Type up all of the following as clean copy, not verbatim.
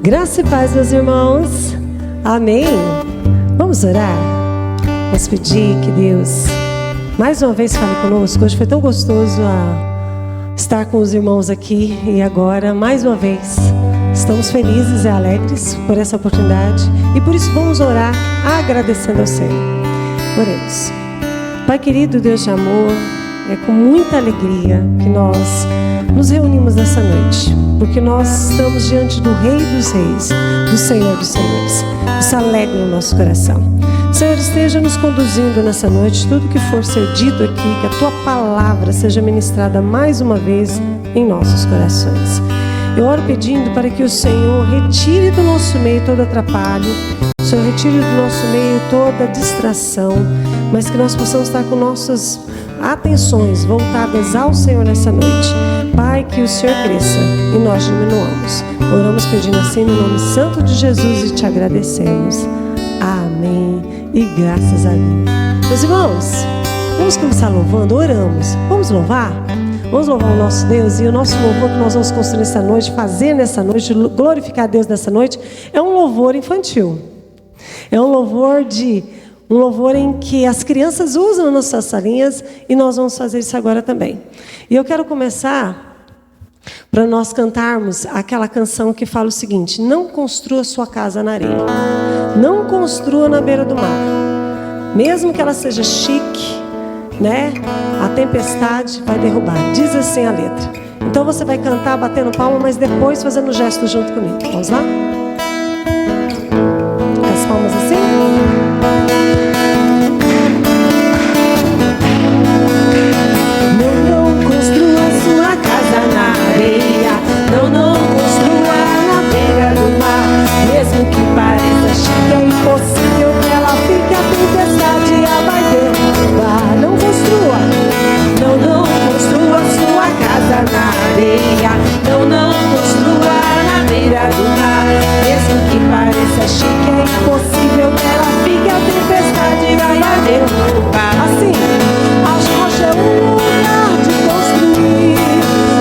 Graça e paz, meus irmãos. Amém. Vamos orar? Vamos pedir que Deus mais uma vez fale conosco. Hoje foi tão gostoso estar com os irmãos aqui e agora, mais uma vez, estamos felizes e alegres por essa oportunidade e por isso vamos orar agradecendo ao Senhor. Oremos. Pai querido, Deus de amor, é com muita alegria que nós nos reunimos nessa noite, porque nós estamos diante do Rei dos Reis, do Senhor dos Senhores. Isso alegra o nosso coração. Senhor, esteja nos conduzindo nessa noite, tudo que for ser dito aqui, que a Tua palavra seja ministrada mais uma vez em nossos corações. Eu oro pedindo para que o Senhor retire do nosso meio todo atrapalho, o Senhor retire do nosso meio toda distração, mas que nós possamos estar com nossas atenções voltadas ao Senhor nessa noite. Pai, que o Senhor cresça e nós diminuamos. Oramos pedindo assim no nome santo de Jesus e te agradecemos. Amém. E graças a Deus. Meus irmãos, vamos começar louvando, oramos. Vamos louvar? Vamos louvar o nosso Deus. E o nosso louvor que nós vamos construir nessa noite, fazer nessa noite, glorificar a Deus nessa noite, é um louvor infantil. É um louvor em que as crianças usam nas suas salinhas e nós vamos fazer isso agora também. E eu quero começar para nós cantarmos aquela canção que fala o seguinte: não construa sua casa na areia, não construa na beira do mar, mesmo que ela seja chique, né? A tempestade vai derrubar. Diz assim a letra. Então você vai cantar batendo palma, mas depois fazendo gesto junto comigo. Vamos lá? As palmas assim? Não construa na beira do mar, mesmo que pareça chique, é impossível que ela fique, a tempestade a vai derrubar. Não construa sua casa na areia, não construa na beira do mar, mesmo que pareça chique, é impossível que ela fique, a tempestade vai derrubar. Assim, a rocha é um lugar de construir,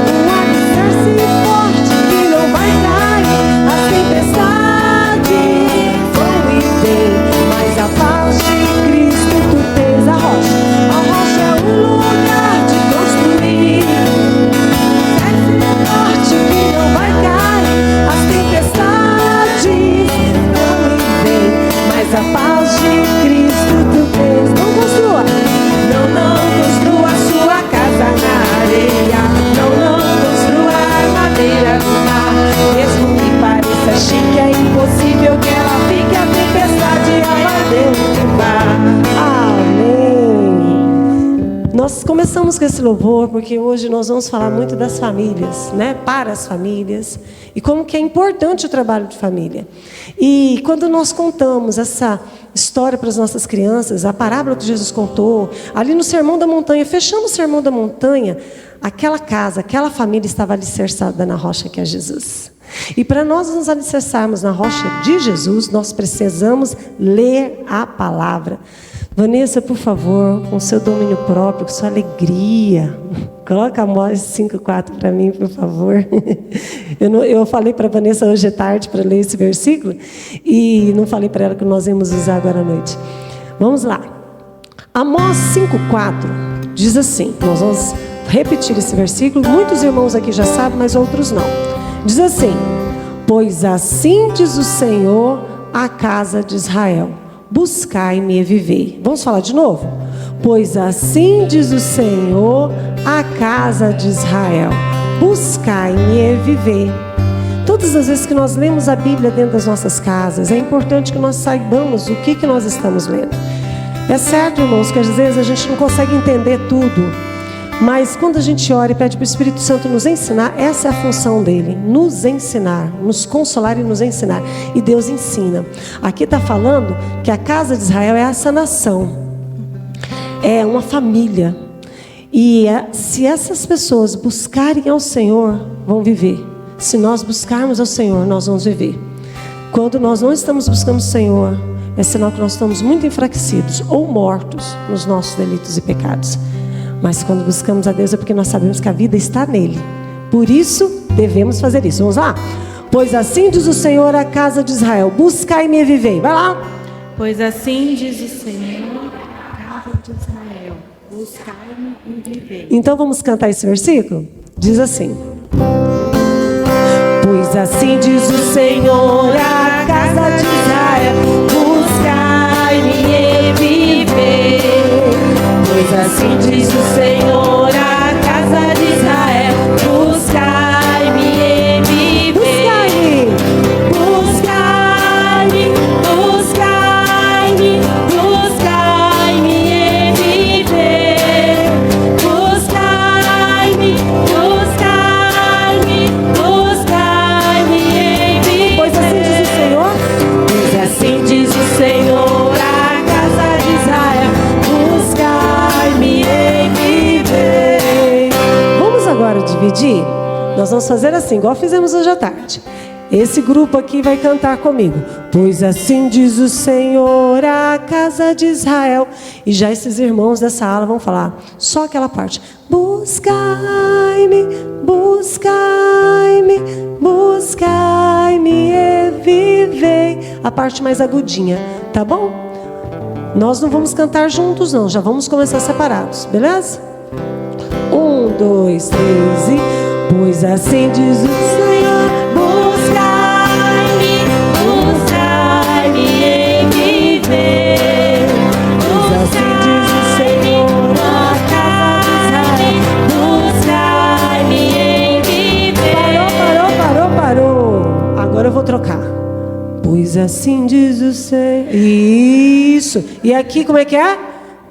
um alicerce forte que não vai cair. As tempestades vão e vêm, mas a paz de Cristo tu tens. A rocha é um lugar de construir, alicerce forte que não vai cair. As tempestades vão e vêm, mas a paz de Cristo tu tens. Não construa sua casa na areia, não construa na beira do mar, mesmo que pareça chique, é impossível que ela fique, a tempestade vai derrubar. Amém. Nós começamos com esse louvor porque hoje nós vamos falar muito das famílias, né? Para as famílias e como que é importante o trabalho de família. E quando nós contamos essa história para as nossas crianças, a parábola que Jesus contou, ali no Sermão da Montanha, fechando o Sermão da Montanha, aquela casa, aquela família estava alicerçada na rocha que é Jesus. E para nós nos alicerçarmos na rocha de Jesus, nós precisamos ler a palavra. Vanessa, por favor, com seu domínio próprio, com sua alegria, coloca Amós 5:4 para mim, por favor. Eu falei para a Vanessa hoje à tarde para ler esse versículo e não falei para ela que nós íamos usar agora à noite. Vamos lá. Amós 5:4 diz assim, nós vamos repetir esse versículo, muitos irmãos aqui já sabem, mas outros não. Diz assim: pois assim diz o Senhor à casa de Israel, buscai-me e vivei. Vamos falar de novo? Pois assim diz o Senhor à casa de Israel, buscai-me e vivei. Todas as vezes que nós lemos a Bíblia dentro das nossas casas, é importante que nós saibamos o que nós estamos lendo. É certo, irmãos, que às vezes a gente não consegue entender tudo, mas quando a gente ora e pede para o Espírito Santo nos ensinar, essa é a função dele, nos ensinar, nos consolar e nos ensinar. E Deus ensina. Aqui está falando que a casa de Israel é essa nação, é uma família. E se essas pessoas buscarem ao Senhor, vão viver. Se nós buscarmos ao Senhor, nós vamos viver. Quando nós não estamos buscando o Senhor, é sinal que nós estamos muito enfraquecidos ou mortos nos nossos delitos e pecados. Mas quando buscamos a Deus é porque nós sabemos que a vida está nele. Por isso, devemos fazer isso. Vamos lá? Pois assim diz o Senhor à casa de Israel: buscai-me e vivei. Vai lá. Pois assim diz o Senhor à casa de Israel: buscai-me e vivei. Então vamos cantar esse versículo? Diz assim: pois assim diz o Senhor à casa de Israel: buscai-me e vivei. Pois assim diz o Senhor à casa de Israel: buscai-me e vivei. Buscai-me, buscai-me, buscai-me e vivei. Buscai-me, buscai-me, buscai-me e vivei. Pois assim diz o Senhor. Pois assim diz o Senhor à casa de Israel: buscai-me e vivei. Vamos agora dividir? Nós vamos fazer assim, igual fizemos hoje à tarde. Esse grupo aqui vai cantar comigo. Pois assim diz o Senhor à casa de Israel. E já esses irmãos dessa ala vão falar só aquela parte. Buscai-me, buscai-me, buscai-me e vivei. A parte mais agudinha, tá bom? Nós não vamos cantar juntos não, já vamos começar separados, beleza? 1, 2, 3 e... Pois assim diz o Senhor: buscai-me, buscai-me e vivei. Pois assim diz o Senhor à casa de Israel: buscai-me e vivei. Parou. Agora eu vou trocar. Pois assim diz o Senhor. Isso. E aqui como é que é?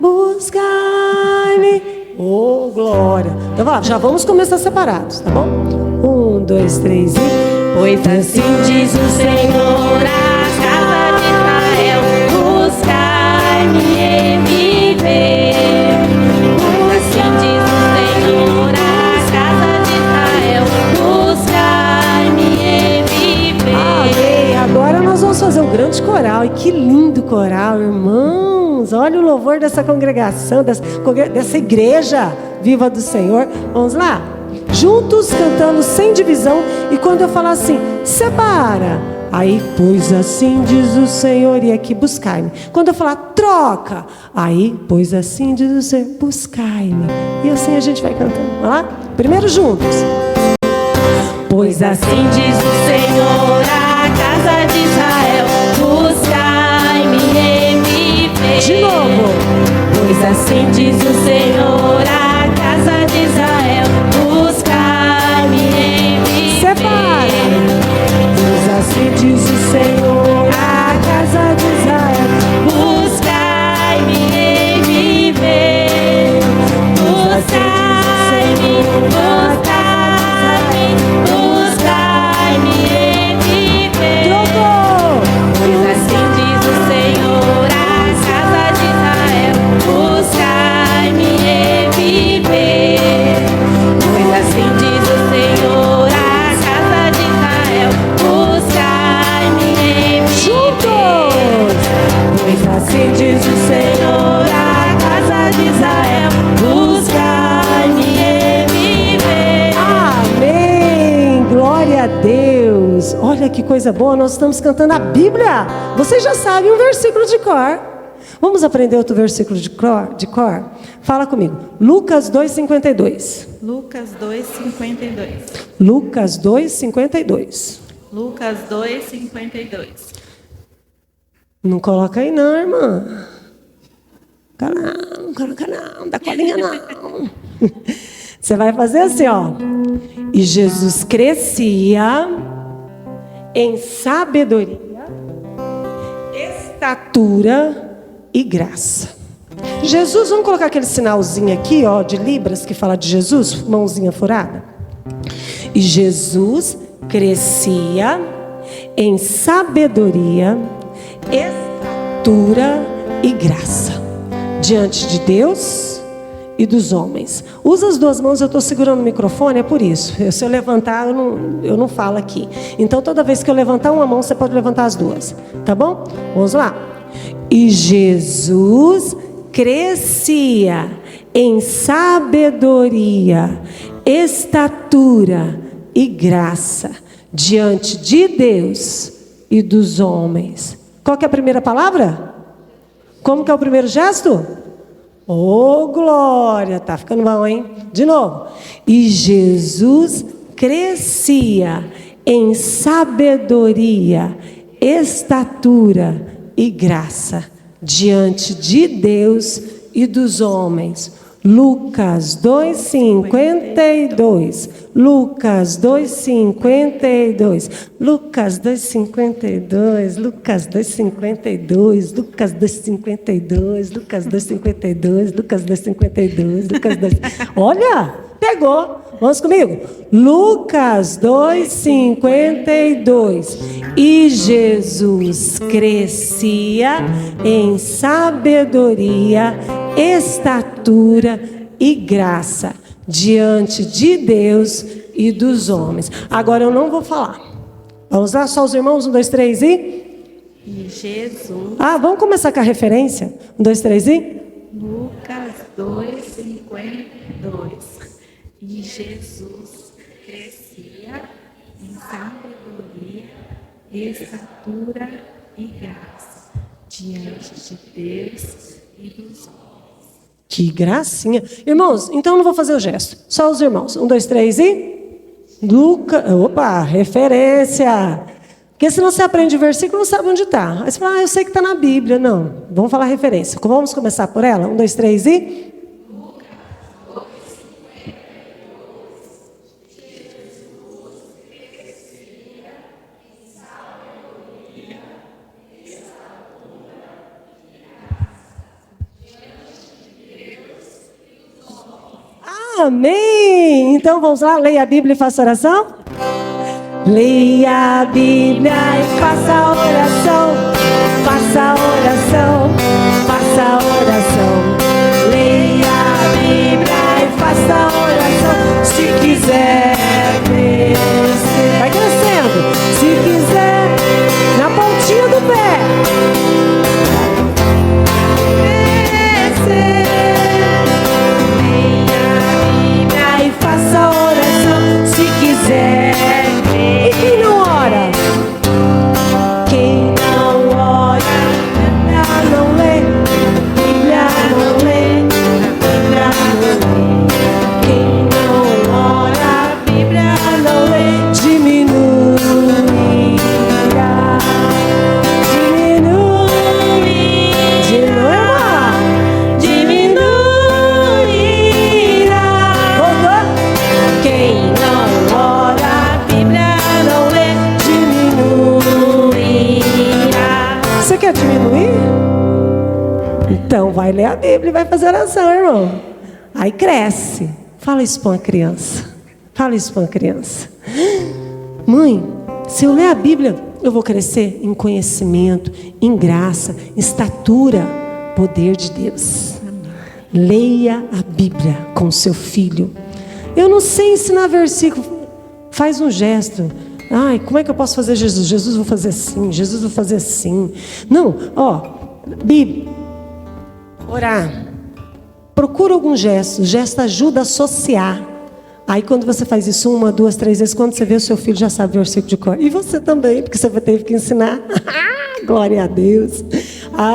Buscai-me. Oh, glória. Então, já vamos começar separados, tá bom? 1, 2, 3 e... Pois assim diz o Senhor à casa de Israel: buscai-me e vivei. Pois assim diz o Senhor à casa de Israel: buscai-me e vivei. Amém. Agora nós vamos fazer um grande coral. E que lindo coral, irmãos. Olha o louvor dessa congregação, dessa igreja viva do Senhor. Vamos lá? Juntos, cantando sem divisão. E quando eu falar assim, separa. Aí, pois assim diz o Senhor, e aqui buscai-me. Quando eu falar troca. Aí, pois assim diz o Senhor, buscai-me. E assim a gente vai cantando. Vamos lá? Primeiro juntos. Pois assim diz o Senhor à casa de Israel: buscai-me e vivei. De novo. Pois assim diz o Senhor à casa de Israel: buscai-me e vivei. Separa. Pois assim diz o Senhor à casa de Israel: buscai-me e vivei. Buscai-me, buscai-me, buscai-me e vivei. Trocou. Pois assim diz o Senhor à casa de Israel: buscai-me e vivei. Pois assim diz o Senhor à casa de Israel: buscai-me e vivei. Pois assim diz o Senhor à casa de Israel: buscai-me e vivei. Amém. Glória a Deus. Olha que coisa boa, nós estamos cantando a Bíblia. Vocês já sabem um versículo de cor. Vamos aprender outro versículo de cor? Fala comigo. Lucas 2:52. Lucas 2:52. Lucas 2:52. Lucas 2:52. Não coloca aí não, irmã. Não coloca não, dá colinha não. Você vai fazer assim, ó. E Jesus crescia em sabedoria, estatura e graça. Jesus, vamos colocar aquele sinalzinho aqui, ó, de libras que fala de Jesus, mãozinha furada. E Jesus crescia em sabedoria, estatura e graça diante de Deus e dos homens. Usa as duas mãos, eu estou segurando o microfone, é por isso. Se eu levantar, eu não falo aqui. Então, toda vez que eu levantar uma mão, você pode levantar as duas. Tá bom? Vamos lá. E Jesus crescia em sabedoria, estatura e graça diante de Deus e dos homens. Qual que é a primeira palavra? Como que é o primeiro gesto? Oh, glória! Tá ficando bom, hein? De novo. E Jesus crescia em sabedoria, estatura e graça diante de Deus e dos homens. Lucas 2:52. Lucas 2:52. Lucas 2:52. Lucas 2:52. Lucas 2:52. Lucas 2:52. Lucas 2:52. Lucas 2. Olha, pegou. Vamos comigo. Lucas 2:52. E Jesus crescia em sabedoria, estatura e graça diante de Deus e dos homens. Agora eu não vou falar. Vamos lá, só os irmãos, 1, 2, 3 e Jesus. Vamos começar com a referência. 1, 2, 3 Lucas 2:52. E Jesus crescia em sabedoria, estatura e graça diante de Deus e dos homens. Que gracinha. Irmãos, então eu não vou fazer o gesto. Só os irmãos. 1, 2, 3 Lucas. Opa, referência. Porque senão você aprende o versículo e não sabe onde está. Aí você fala, eu sei que está na Bíblia. Não, vamos falar referência. Vamos começar por ela? 1, 2, 3 Amém! Então vamos lá, leia a Bíblia e faça oração. Leia a Bíblia e faça oração. Faça oração, faça oração. Leia a Bíblia e faça oração. Se quiser crescer, vai crescendo. Se quiser, na pontinha do pé. Faça oração se quiser. E quem não ora? Quem não ora, Bíblia não lê. Bíblia não lê. Bíblia não lê. Quem não ora, Bíblia não lê. Diminuirá. Você quer diminuir? Então vai ler a Bíblia e vai fazer oração, irmão. Aí cresce. Fala isso para uma criança. Fala isso para uma criança. Mãe, se eu ler a Bíblia, eu vou crescer em conhecimento, em graça, em estatura, poder de Deus. Leia a Bíblia com seu filho. Eu não sei ensinar versículo. Faz um gesto. Ai, como é que eu posso fazer Jesus? Jesus, vou fazer assim. Jesus, vou fazer assim. Não, Bíblia. Orar. Procura algum gesto. O gesto ajuda a associar. Aí quando você faz isso 1, 2, 3 vezes, quando você vê o seu filho já sabe o versículo de cor. E você também, porque você vai ter que ensinar. Glória a Deus.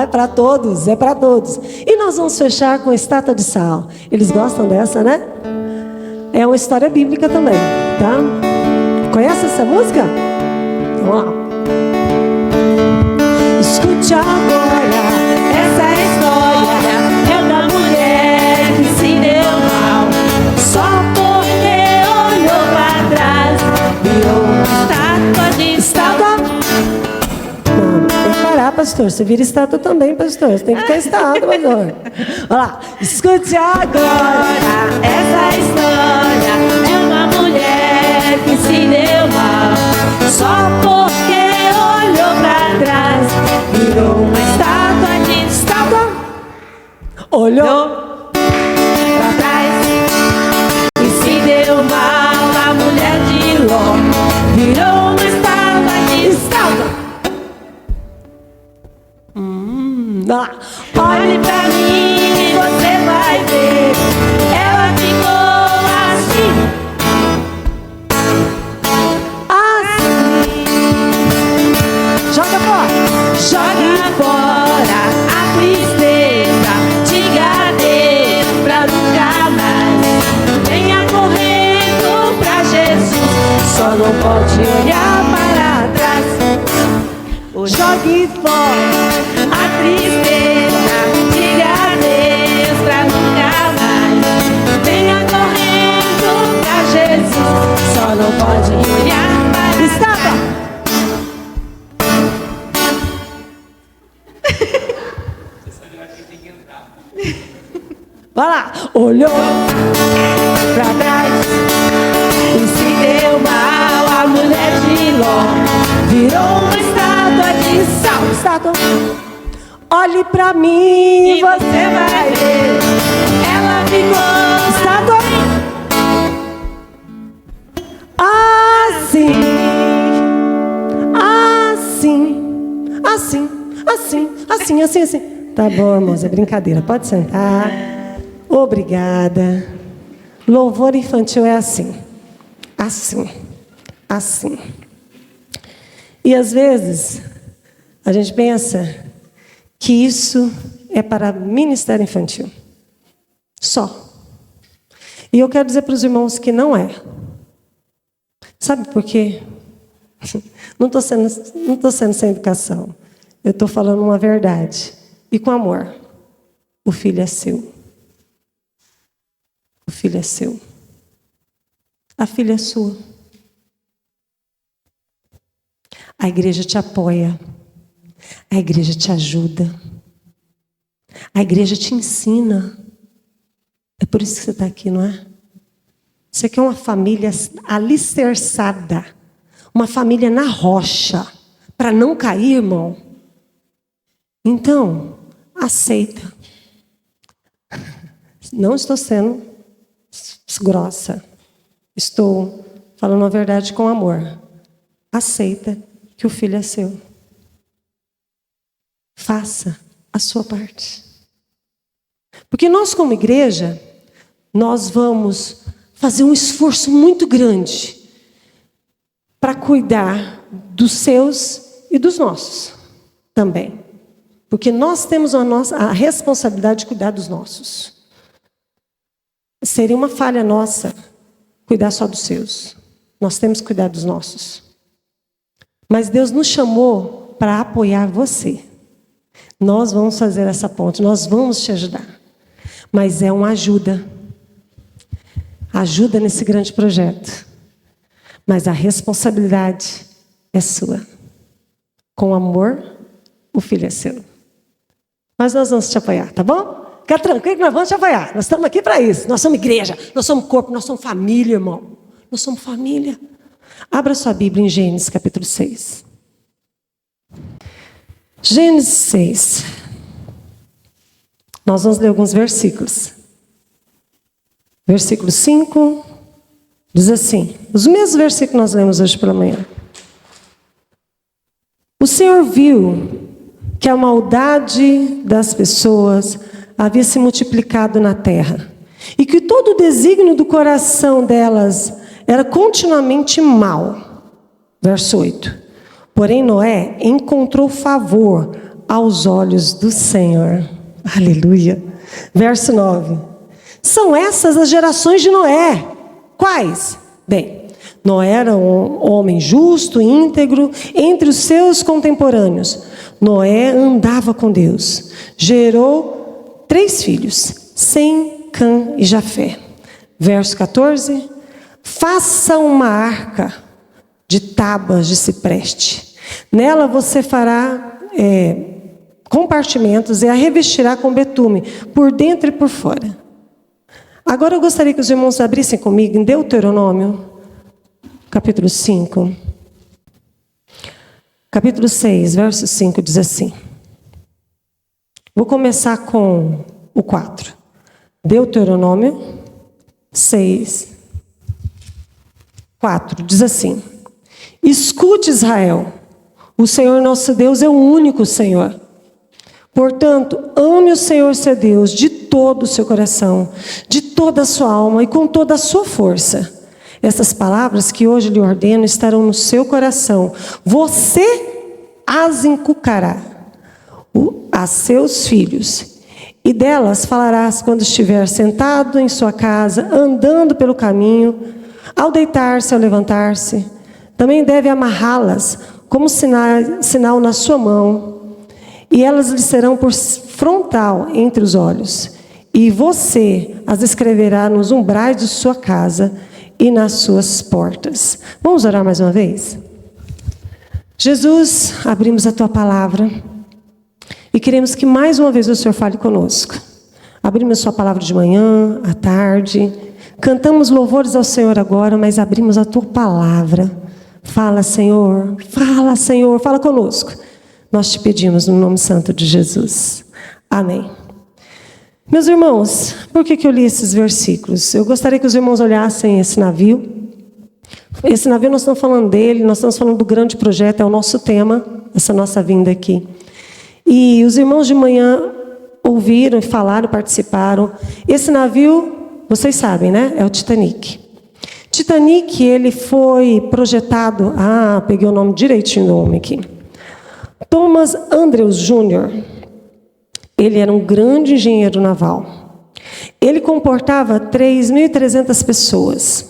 É para todos, é para todos. E nós vamos fechar com a estátua de sal. Eles gostam dessa, né? É uma história bíblica também, tá? Conhece essa música? Vamos lá. Escute agora, essa é a história da mulher que se deu mal. Só porque olhou para trás, virou uma estátua de estátua. Não, tem que parar, pastor. Você vira estátua também, pastor. Você tem que ter estátua, pastor. Olha lá. Escute agora, essa é a história de uma mulher que se deu mal. Só porque olhou para trás, virou uma estátua de estátua. Olhou para trás e se deu mal. A mulher de Ló virou uma estátua de estátua. Olhe pra mim e você vai ver. Ela ficou assim. Assim. fora a tristeza, diga adeus pra nunca mais. Venha correndo pra Jesus, só não pode olhar para trás. Jogue fora a tristeza, diga adeus pra nunca mais. Venha correndo pra Jesus, só não pode olhar para trás. Vai lá. Olhou Pra trás e se deu mal. A mulher de Ló virou uma estátua de sal. estátua. Olhe pra mim E você vai ver, ela ficou estátua. Assim, assim. Tá bom, irmãos, é brincadeira. Pode sentar. Obrigada. Louvor infantil é assim. E às vezes a gente pensa que isso é para ministério infantil. Só. E eu quero dizer para os irmãos que não é. Sabe por quê? Não estou sendo sem educação. Eu estou falando uma verdade. E com amor. O filho é seu. O filho é seu. A filha é sua. A igreja te apoia. A igreja te ajuda. A igreja te ensina. É por isso que você está aqui, não é? Você quer uma família alicerçada. Uma família na rocha. Para não cair, irmão. Então, aceita. Não estou sendo grossa. Estou falando a verdade com amor. Aceita que o filho é seu. Faça a sua parte. Porque nós, como igreja, nós vamos fazer um esforço muito grande para cuidar dos seus e dos nossos também. Porque nós temos a responsabilidade de cuidar dos nossos. Seria uma falha nossa cuidar só dos seus. Nós temos que cuidar dos nossos. Mas Deus nos chamou para apoiar você. Nós vamos fazer essa ponte, nós vamos te ajudar. Mas é uma ajuda. Ajuda nesse grande projeto. Mas a responsabilidade é sua. Com amor, o filho é seu. Mas nós vamos te apoiar, tá bom? Fica tranquilo que nós vamos te apoiar. Nós estamos aqui para isso. Nós somos igreja, nós somos corpo, nós somos família, irmão. Nós somos família. Abra sua Bíblia em Gênesis capítulo 6. Gênesis 6. Nós vamos ler alguns versículos. Versículo 5 diz assim, os mesmos versículos que nós lemos hoje pela manhã. O Senhor viu que a maldade das pessoas havia se multiplicado na terra, e que todo o desígnio do coração delas era continuamente mau. Verso 8. Porém Noé encontrou favor aos olhos do Senhor. Aleluia. Verso 9. São essas as gerações de Noé. Quais? Bem, Noé era um homem justo, íntegro, entre os seus contemporâneos. Noé andava com Deus. Gerou 3 filhos, Sem, Cã e Jafé. Verso 14. Faça uma arca de tábuas de cipreste. Nela você fará compartimentos e a revestirá com betume, por dentro e por fora. Agora eu gostaria que os irmãos abrissem comigo em Deuteronômio, capítulo 5. Capítulo 6, verso 5, diz assim. Vou começar com o 4. Deuteronômio 6, 4, diz assim. Escute, Israel, o Senhor nosso Deus é o único Senhor. Portanto, ame o Senhor seu Deus de todo o seu coração, de toda a sua alma e com toda a sua força. Essas palavras que hoje lhe ordeno estarão no seu coração. Você as inculcará a seus filhos. E delas falarás quando estiver sentado em sua casa, andando pelo caminho, ao deitar-se, ao levantar-se. Também deve amarrá-las como sinal na sua mão, e elas lhe serão por frontal entre os olhos. E você as escreverá nos umbrais de sua casa e nas suas portas. Vamos orar mais uma vez? Jesus, abrimos a Tua palavra e queremos que mais uma vez o Senhor fale conosco. Abrimos a Sua palavra de manhã, à tarde, cantamos louvores ao Senhor agora, mas abrimos a Tua palavra. Fala, Senhor, fala conosco. Nós te pedimos no nome santo de Jesus. Amém. Meus irmãos, por que eu li esses versículos? Eu gostaria que os irmãos olhassem esse navio. Esse navio, nós estamos falando dele, nós estamos falando do grande projeto, é o nosso tema, essa nossa vinda aqui. E os irmãos de manhã ouviram, falaram, participaram. Esse navio, vocês sabem, né? É o Titanic. Titanic, ele foi projetado... peguei o nome direitinho do homem aqui. Thomas Andrews Jr., ele era um grande engenheiro naval. Ele comportava 3.300 pessoas.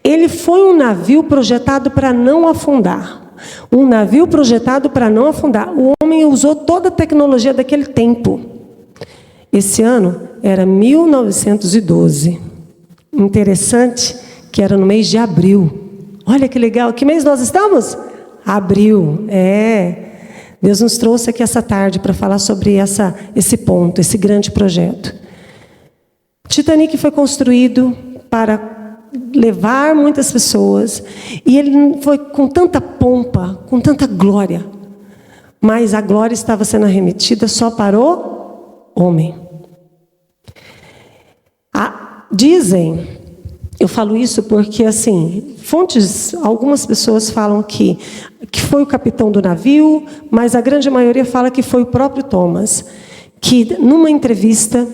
Ele foi um navio projetado para não afundar. Um navio projetado para não afundar. O homem usou toda a tecnologia daquele tempo. Esse ano era 1912. Interessante que era no mês de abril. Olha que legal. Que mês nós estamos? Abril. Deus nos trouxe aqui essa tarde para falar sobre esse ponto, esse grande projeto. Titanic foi construído para levar muitas pessoas, e ele foi com tanta pompa, com tanta glória, mas a glória estava sendo remetida só para o homem. Dizem, eu falo isso porque, assim, algumas pessoas falam que foi o capitão do navio, mas a grande maioria fala que foi o próprio Thomas, que numa entrevista,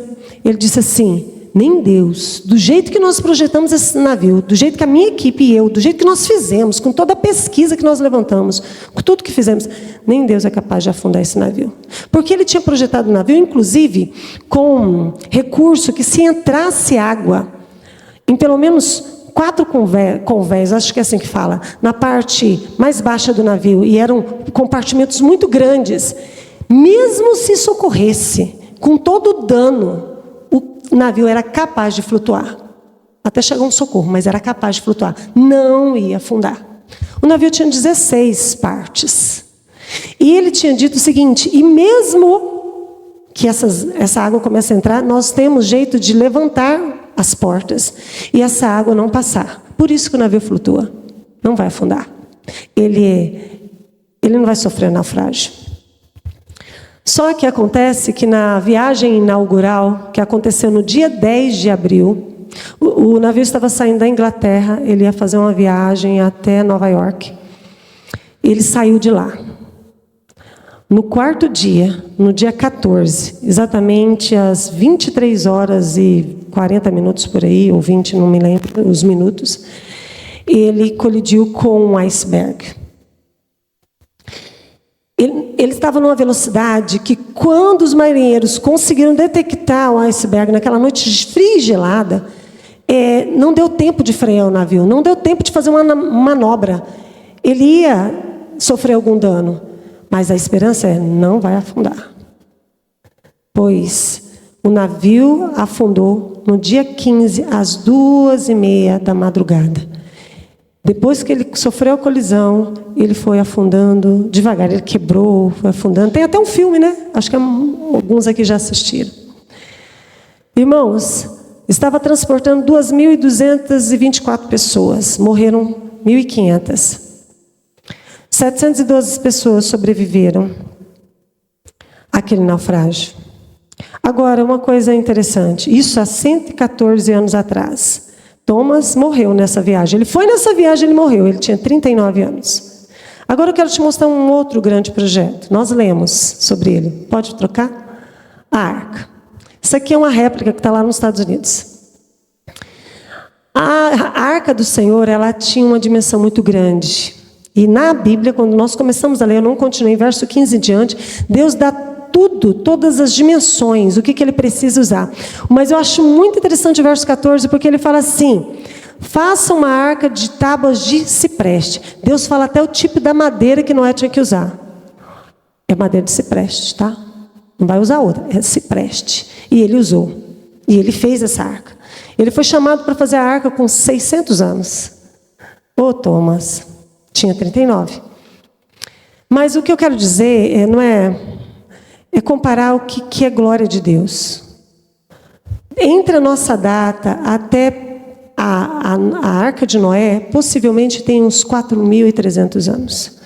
ele disse assim: nem Deus, do jeito que nós projetamos esse navio, do jeito que a minha equipe e eu, do jeito que nós fizemos, com toda a pesquisa que nós levantamos, com tudo que fizemos, nem Deus é capaz de afundar esse navio. Porque ele tinha projetado o navio, inclusive, com recurso que se entrasse água, em pelo menos 4 convés, acho que é assim que fala, na parte mais baixa do navio, e eram compartimentos muito grandes, mesmo se socorresse, com todo o dano, o navio era capaz de flutuar. Até chegar um socorro, mas era capaz de flutuar. Não ia afundar. O navio tinha 16 partes. E ele tinha dito o seguinte: e mesmo que essa água comece a entrar, nós temos jeito de levantar as portas e essa água não passar. Por isso que o navio flutua. Não vai afundar. Ele não vai sofrer naufrágio. Só que acontece que na viagem inaugural, que aconteceu no dia 10 de abril, o navio estava saindo da Inglaterra, ele ia fazer uma viagem até Nova York. Ele saiu de lá. No quarto dia, no dia 14, exatamente às 23 horas e 40 minutos por aí, ou 20, não me lembro os minutos, ele colidiu com um iceberg. Ele estava numa velocidade que, quando os marinheiros conseguiram detectar o iceberg naquela noite fria e gelada, não deu tempo de frear o navio, não deu tempo de fazer uma manobra. Ele ia sofrer algum dano, mas a esperança não vai afundar. Pois o navio afundou no dia 15, às 2h30 da madrugada. Depois que ele sofreu a colisão, ele foi afundando devagar, ele quebrou, foi afundando. Tem até um filme, né? Acho que alguns aqui já assistiram. Irmãos, estava transportando 2.224 pessoas, morreram 1.500. 712 pessoas sobreviveram àquele naufrágio. Agora, uma coisa interessante, isso há 114 anos atrás. Thomas morreu nessa viagem. Ele foi nessa viagem, ele morreu. Ele tinha 39 anos. Agora eu quero te mostrar um outro grande projeto. Nós lemos sobre ele. Pode trocar? A arca. Isso aqui é uma réplica que está lá nos Estados Unidos. A arca do Senhor, ela tinha uma dimensão muito grande. E na Bíblia, quando nós começamos a ler, eu não continuei, verso 15 em diante, Deus dá tudo, todas as dimensões, o que ele precisa usar. Mas eu acho muito interessante o verso 14, porque ele fala assim: faça uma arca de tábuas de cipreste. Deus fala até o tipo da madeira que Noé tinha que usar. É madeira de cipreste, tá? Não vai usar outra, é cipreste. E ele usou. E ele fez essa arca. Ele foi chamado para fazer a arca com 600 anos. Ô, Thomas, tinha 39. Mas o que eu quero dizer não é comparar o que é glória de Deus. Entre a nossa data até a arca de Noé, possivelmente tem uns 4.300 anos.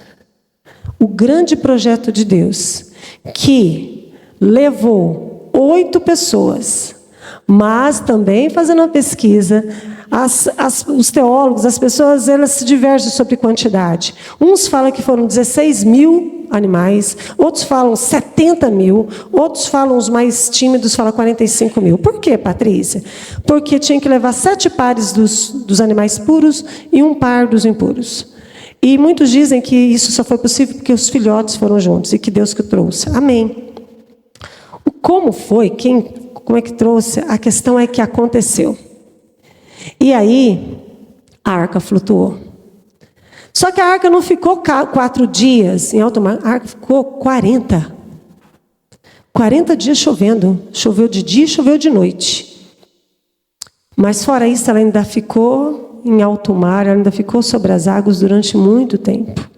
O grande projeto de Deus, que levou 8 pessoas, mas também fazendo uma pesquisa, os teólogos, as pessoas, elas se divergem sobre quantidade. Uns falam que foram 16 mil animais, outros falam 70 mil, outros falam, os mais tímidos, falam 45 mil. Por quê, Patrícia? Porque tinha que levar 7 pares dos animais puros e 1 par dos impuros. E muitos dizem que isso só foi possível porque os filhotes foram juntos e que Deus que trouxe. Amém. Como foi? Como é que trouxe? A questão é que aconteceu. E aí, a arca flutuou. Só que a arca não ficou 4 dias em alto mar, a arca ficou 40. 40 dias chovendo. Choveu de dia e choveu de noite. Mas fora isso, ela ainda ficou em alto mar, ela ainda ficou sobre as águas durante muito tempo.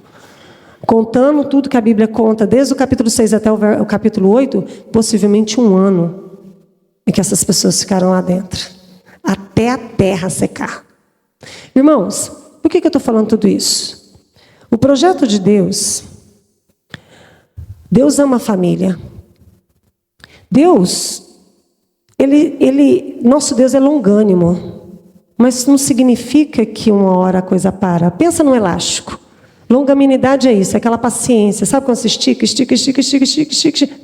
Contando tudo que a Bíblia conta, desde o capítulo 6 até o capítulo 8, possivelmente 1 ano em que essas pessoas ficaram lá dentro, até a terra secar. Irmãos, por que eu estou falando tudo isso? O projeto de Deus, Deus ama a família. Deus, nosso Deus é longânimo, mas não significa que uma hora a coisa para. Pensa no elástico. Longanimidade é isso, é aquela paciência. Sabe quando você estica,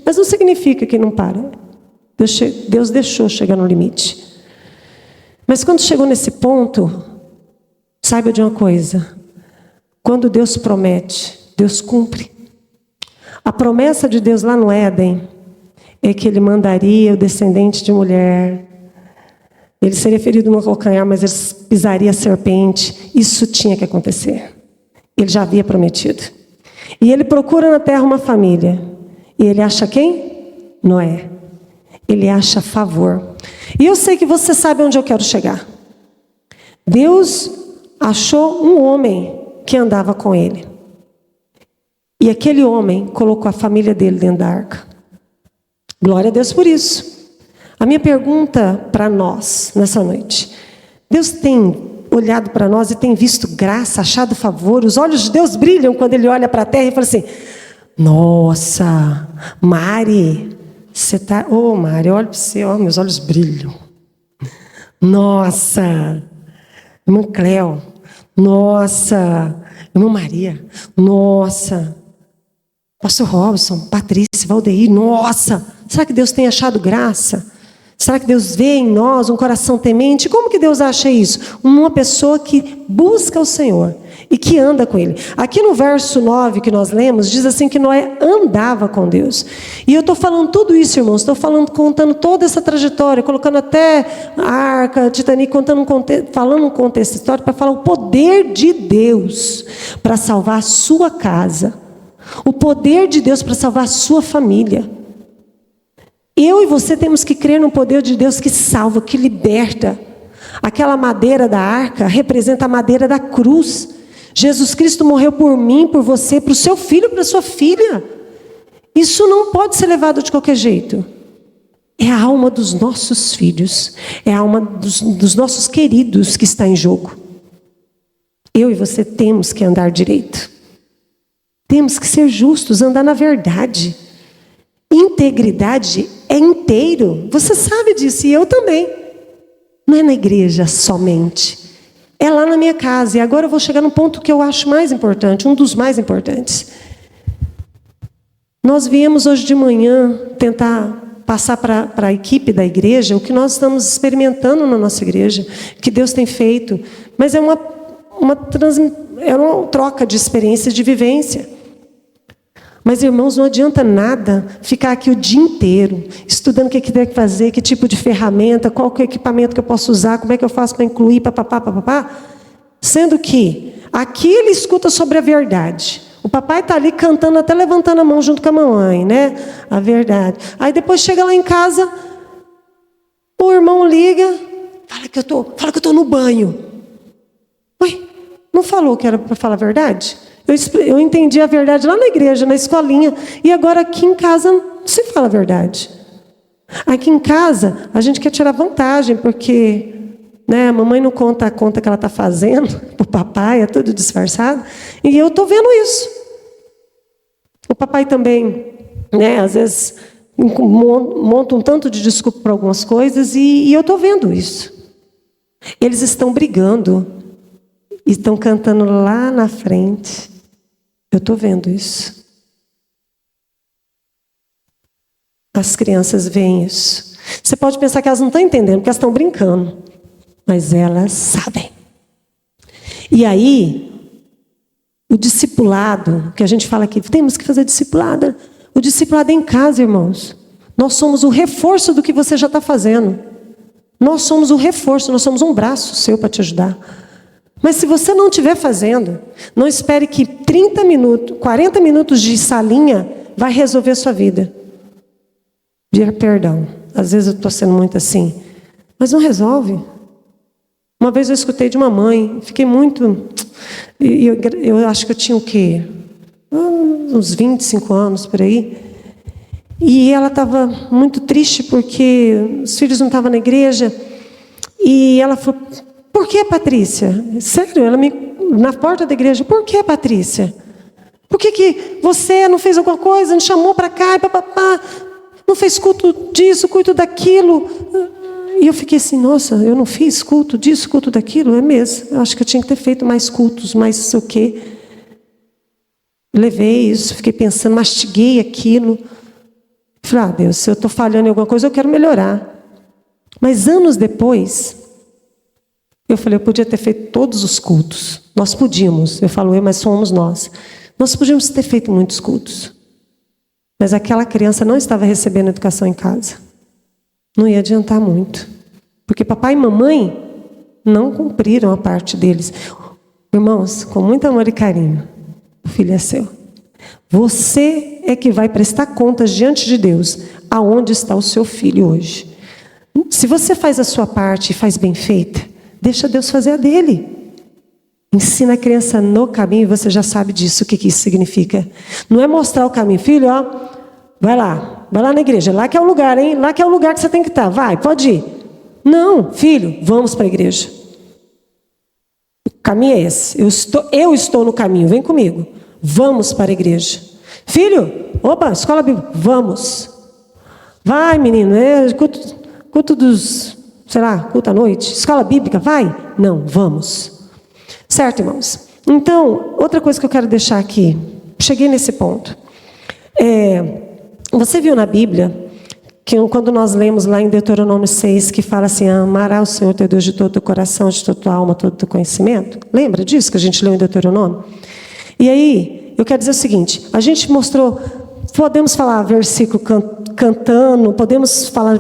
mas não significa que não para. Deus deixou chegar no limite. Mas quando chegou nesse ponto, saiba de uma coisa: quando Deus promete, Deus cumpre. A promessa de Deus lá no Éden é que Ele mandaria o descendente de mulher. Ele seria ferido no calcanhar, mas ele pisaria a serpente. Isso tinha que acontecer. Ele já havia prometido. E Ele procura na terra uma família. E Ele acha quem? Noé. Ele acha favor. E eu sei que você sabe onde eu quero chegar. Deus achou um homem que andava com Ele. E aquele homem colocou a família dele dentro da arca. Glória a Deus por isso. A minha pergunta para nós, nessa noite: Deus tem olhado para nós e tem visto graça, achado favor? Os olhos de Deus brilham quando Ele olha para a terra e fala assim: nossa, Mari, você está... Ô, Mari, olha para você, ó, meus olhos brilham. Nossa, irmã Cléo. Nossa, irmã Maria. Nossa, pastor Robson, Patrícia, Valdeir. Nossa, será que Deus tem achado graça? Será que Deus vê em nós um coração temente? Como que Deus acha isso? Uma pessoa que busca o Senhor e que anda com Ele. Aqui no verso 9 que nós lemos, diz assim que Noé andava com Deus. E eu estou falando tudo isso, irmãos. Estou contando toda essa trajetória, colocando até a arca, Titanic, falando um contexto histórico para falar o poder de Deus para salvar a sua casa. O poder de Deus para salvar a sua família. Eu e você temos que crer no poder de Deus que salva, que liberta. Aquela madeira da arca representa a madeira da cruz. Jesus Cristo morreu por mim, por você, para o seu filho, para a sua filha. Isso não pode ser levado de qualquer jeito. É a alma dos nossos filhos, é a alma dos nossos queridos que está em jogo. Eu e você temos que andar direito. Temos que ser justos, andar na verdade. Integridade é inteiro. Você sabe disso e eu também. Não é na igreja somente. É lá na minha casa. E agora eu vou chegar no ponto que eu acho mais importante, um dos mais importantes. Nós viemos hoje de manhã tentar passar para a equipe da igreja o que nós estamos experimentando na nossa igreja, que Deus tem feito. Mas é uma troca de experiência, de vivência. Mas, irmãos, não adianta nada ficar aqui o dia inteiro, estudando o que tem que fazer, que tipo de ferramenta, qual que é o equipamento que eu posso usar, como é que eu faço para incluir, papapá. Sendo que aqui ele escuta sobre a verdade. O papai está ali cantando, até levantando a mão junto com a mamãe, né? A verdade. Aí depois chega lá em casa, o irmão liga, fala que eu estou no banho. Ué, não falou que era para falar a verdade? Eu entendi a verdade lá na igreja, na escolinha. E agora aqui em casa não se fala a verdade. Aqui em casa a gente quer tirar vantagem, porque a mamãe não conta a conta que ela está fazendo para o papai, é tudo disfarçado. E eu estou vendo isso. O papai também, às vezes, monta um tanto de desculpa para algumas coisas e eu estou vendo isso. Eles estão brigando e estão cantando lá na frente. Eu estou vendo isso. As crianças veem isso. Você pode pensar que elas não estão entendendo, porque elas estão brincando. Mas elas sabem. E aí, o discipulado, que a gente fala aqui, temos que fazer discipulado. O discipulado é em casa, irmãos. Nós somos o reforço do que você já está fazendo. Nós somos o reforço, nós somos um braço seu para te ajudar. Mas se você não estiver fazendo, não espere que 30 minutos, 40 minutos de salinha vai resolver a sua vida. Pedir perdão. Às vezes eu estou sendo muito assim. Mas não resolve. Uma vez eu escutei de uma mãe, fiquei muito... Eu acho que eu tinha o quê? Uns 25 anos, por aí. E ela estava muito triste porque os filhos não estavam na igreja. E ela falou... Por que, Patrícia? Sério, na porta da igreja, por que, Patrícia? Por que você não fez alguma coisa, não chamou para cá, e papapá, não fez culto disso, culto daquilo? E eu fiquei assim, nossa, eu não fiz culto disso, culto daquilo? É mesmo, eu acho que eu tinha que ter feito mais cultos, mais não sei o quê. Levei isso, fiquei pensando, mastiguei aquilo. Falei, Deus, se eu estou falhando em alguma coisa, eu quero melhorar. Mas anos depois... Eu falei, eu podia ter feito todos os cultos. Nós podíamos. Eu falo, mas somos nós. Nós podíamos ter feito muitos cultos. Mas aquela criança não estava recebendo educação em casa. Não ia adiantar muito. Porque papai e mamãe não cumpriram a parte deles. Irmãos, com muito amor e carinho, o filho é seu. Você é que vai prestar contas diante de Deus aonde está o seu filho hoje. Se você faz a sua parte e faz bem feita, deixa Deus fazer a dele. Ensina a criança no caminho e você já sabe disso, o que isso significa. Não é mostrar o caminho. Filho, vai lá na igreja. Lá que é o lugar, hein? Lá que é o lugar que você tem que estar. Vai, pode ir. Não, filho, vamos para a igreja. O caminho é esse. Eu estou no caminho, vem comigo. Vamos para a igreja. Filho, escola bíblica, vamos. Vai, menino, culto dos... culto à noite? Escola bíblica, vai? Não, vamos. Certo, irmãos? Então, outra coisa que eu quero deixar aqui. Cheguei nesse ponto. Você viu na Bíblia, que quando nós lemos lá em Deuteronômio 6, que fala assim, amará o Senhor teu Deus de todo o teu coração, de toda a tua alma, todo o teu conhecimento? Lembra disso que a gente leu em Deuteronômio? E aí, eu quero dizer o seguinte, a gente mostrou, podemos falar versículo cantando, podemos falar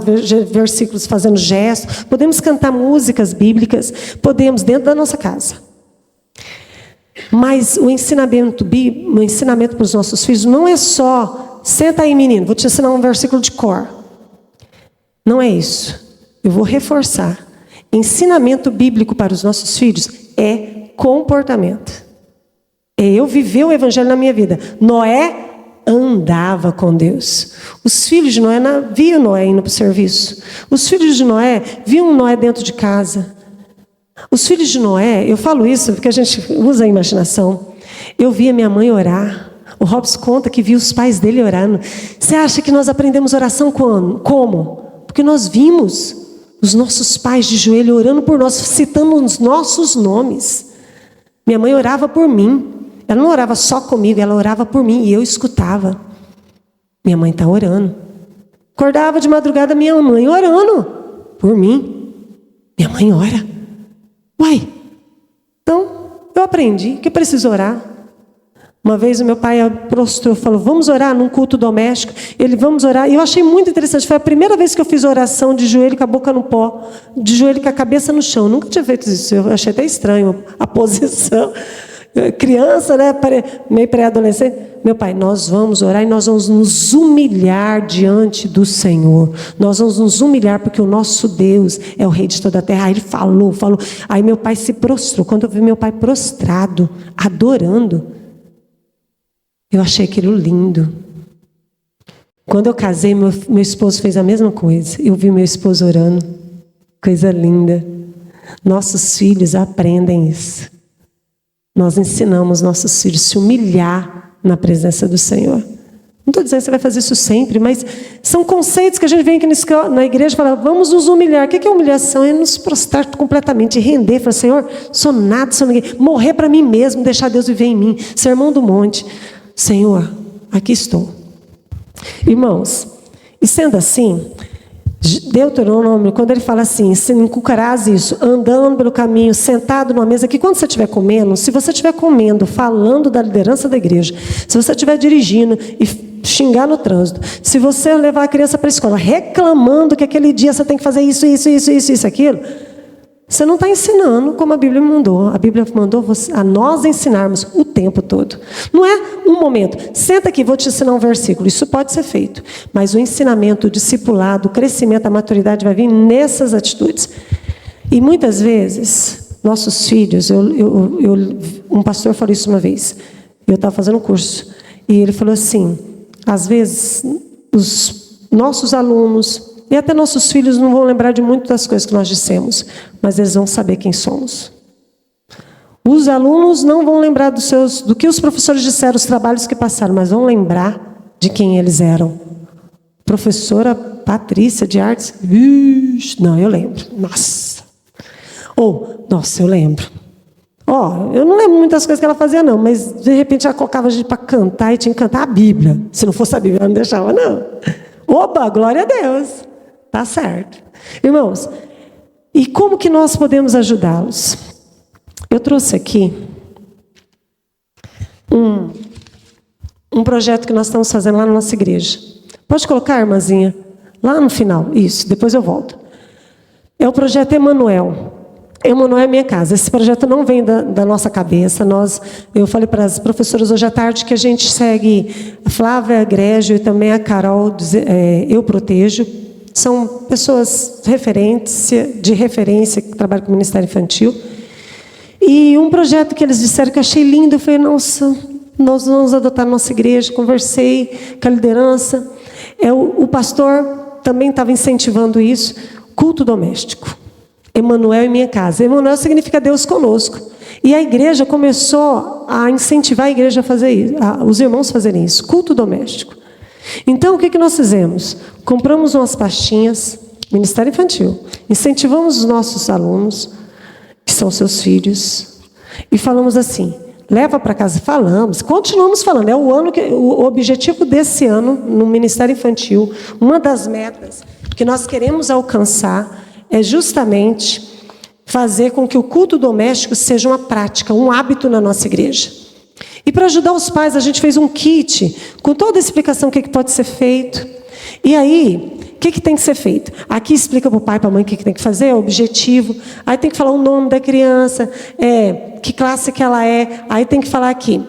versículos fazendo gestos, podemos cantar músicas bíblicas, podemos dentro da nossa casa. Mas o ensinamento para os nossos filhos não é só, senta aí menino, vou te ensinar um versículo de cor. Não é isso. Eu vou reforçar. Ensinamento bíblico para os nossos filhos é comportamento. É eu viver o evangelho na minha vida. Noé andava com Deus. Os filhos de Noé viam Noé indo para o serviço. Os filhos de Noé viam Noé dentro de casa. Os filhos de Noé, eu falo isso porque a gente usa a imaginação. Eu via minha mãe orar. O Robson conta que viu os pais dele orando. Você acha que nós aprendemos oração quando? Como? Porque nós vimos os nossos pais de joelho orando por nós, citando os nossos nomes. Minha mãe orava por mim. Ela não orava só comigo, ela orava por mim e eu escutava. Minha mãe está orando. Acordava de madrugada, minha mãe orando por mim. Minha mãe ora. Uai, então eu aprendi que eu preciso orar. Uma vez o meu pai prostrou, falou, vamos orar num culto doméstico. Ele, vamos orar. E eu achei muito interessante. Foi a primeira vez que eu fiz oração de joelho com a boca no pó, de joelho com a cabeça no chão. Eu nunca tinha feito isso. Eu achei até estranho a posição. Criança, né? Meio pré-adolescente. Meu pai, nós vamos orar e nós vamos nos humilhar diante do Senhor. Nós vamos nos humilhar porque o nosso Deus é o Rei de toda a terra. Aí ele falou. Aí meu pai se prostrou. Quando eu vi meu pai prostrado, adorando, eu achei aquilo lindo. Quando eu casei, meu esposo fez a mesma coisa. Eu vi meu esposo orando. Coisa linda. Nossos filhos aprendem isso. Nós ensinamos nossos filhos a se humilhar na presença do Senhor. Não estou dizendo que você vai fazer isso sempre, mas são conceitos que a gente vem aqui na igreja e fala, vamos nos humilhar. O que é humilhação? É nos prostrar completamente, render, falar, Senhor, sou nada, sou ninguém. Morrer para mim mesmo, deixar Deus viver em mim. Sermão do monte. Senhor, aqui estou. Irmãos, e sendo assim, Deuteronômio, quando ele fala assim, se inculcarás isso, andando pelo caminho, sentado numa mesa, que quando você estiver comendo, se você estiver comendo, falando da liderança da igreja, se você estiver dirigindo e xingar no trânsito, se você levar a criança para a escola, reclamando que aquele dia você tem que fazer isso, aquilo, você não está ensinando como a Bíblia mandou. A Bíblia mandou a nós ensinarmos o tempo todo. Não é um momento. Senta aqui, vou te ensinar um versículo. Isso pode ser feito. Mas o ensinamento, o discipulado, o crescimento, a maturidade vai vir nessas atitudes. E muitas vezes, nossos filhos... um pastor falou isso uma vez. Eu estava fazendo um curso. E ele falou assim, às vezes, os nossos alunos... E até nossos filhos não vão lembrar de muitas das coisas que nós dissemos, mas eles vão saber quem somos. Os alunos não vão lembrar do que os professores disseram, os trabalhos que passaram, mas vão lembrar de quem eles eram. Professora Patrícia de artes, não, eu lembro. Nossa, eu lembro. Eu não lembro muitas coisas que ela fazia, não, mas de repente ela colocava a gente para cantar e tinha que cantar a Bíblia. Se não fosse a Bíblia, ela não deixava, não. Opa, glória a Deus. Tá certo. Irmãos, e como que nós podemos ajudá-los? Eu trouxe aqui um projeto que nós estamos fazendo lá na nossa igreja. Pode colocar, irmãzinha? Lá no final. Isso, depois eu volto. É o projeto Emanuel. Emanuel é minha casa. Esse projeto não vem da nossa cabeça. Eu falei para as professoras hoje à tarde que a gente segue a Flávia Grégio e também a Carol, Eu Protejo. São pessoas de referência que trabalham com o Ministério Infantil. E um projeto que eles disseram que eu achei lindo, eu falei, nossa, nós vamos adotar a nossa igreja. Conversei com a liderança. O pastor também estava incentivando isso. Culto doméstico. Emanuel em minha casa. Emanuel significa Deus conosco. E a igreja começou a incentivar a igreja a fazer isso, os irmãos a fazerem isso. Culto doméstico. Então, o que nós fizemos? Compramos umas pastinhas, Ministério Infantil, incentivamos os nossos alunos, que são seus filhos, e falamos assim, leva para casa, continuamos falando, o objetivo desse ano, no Ministério Infantil, uma das metas que nós queremos alcançar é justamente fazer com que o culto doméstico seja uma prática, um hábito na nossa igreja. E para ajudar os pais, a gente fez um kit com toda a explicação do que pode ser feito. E aí, o que tem que ser feito? Aqui explica para o pai e para a mãe o que tem que fazer, é o objetivo. Aí tem que falar o nome da criança, que classe que ela é. Aí tem que falar aqui.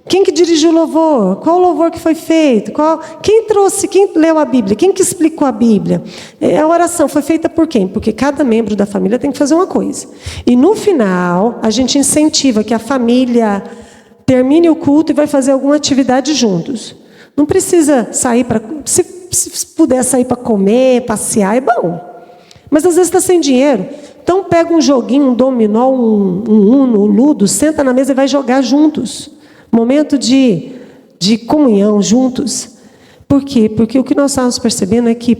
Quem que dirigiu o louvor? Qual o louvor que foi feito? Quem leu a Bíblia? Quem que explicou a Bíblia? A oração foi feita por quem? Porque cada membro da família tem que fazer uma coisa. E no final, a gente incentiva que a família termine o culto e vai fazer alguma atividade juntos. Não precisa sair para... Se puder sair para comer, passear, é bom. Mas às vezes está sem dinheiro. Então pega um joguinho, um dominó, um uno, um ludo, senta na mesa e vai jogar juntos. Momento de comunhão juntos. Por quê? Porque o que nós estamos percebendo é que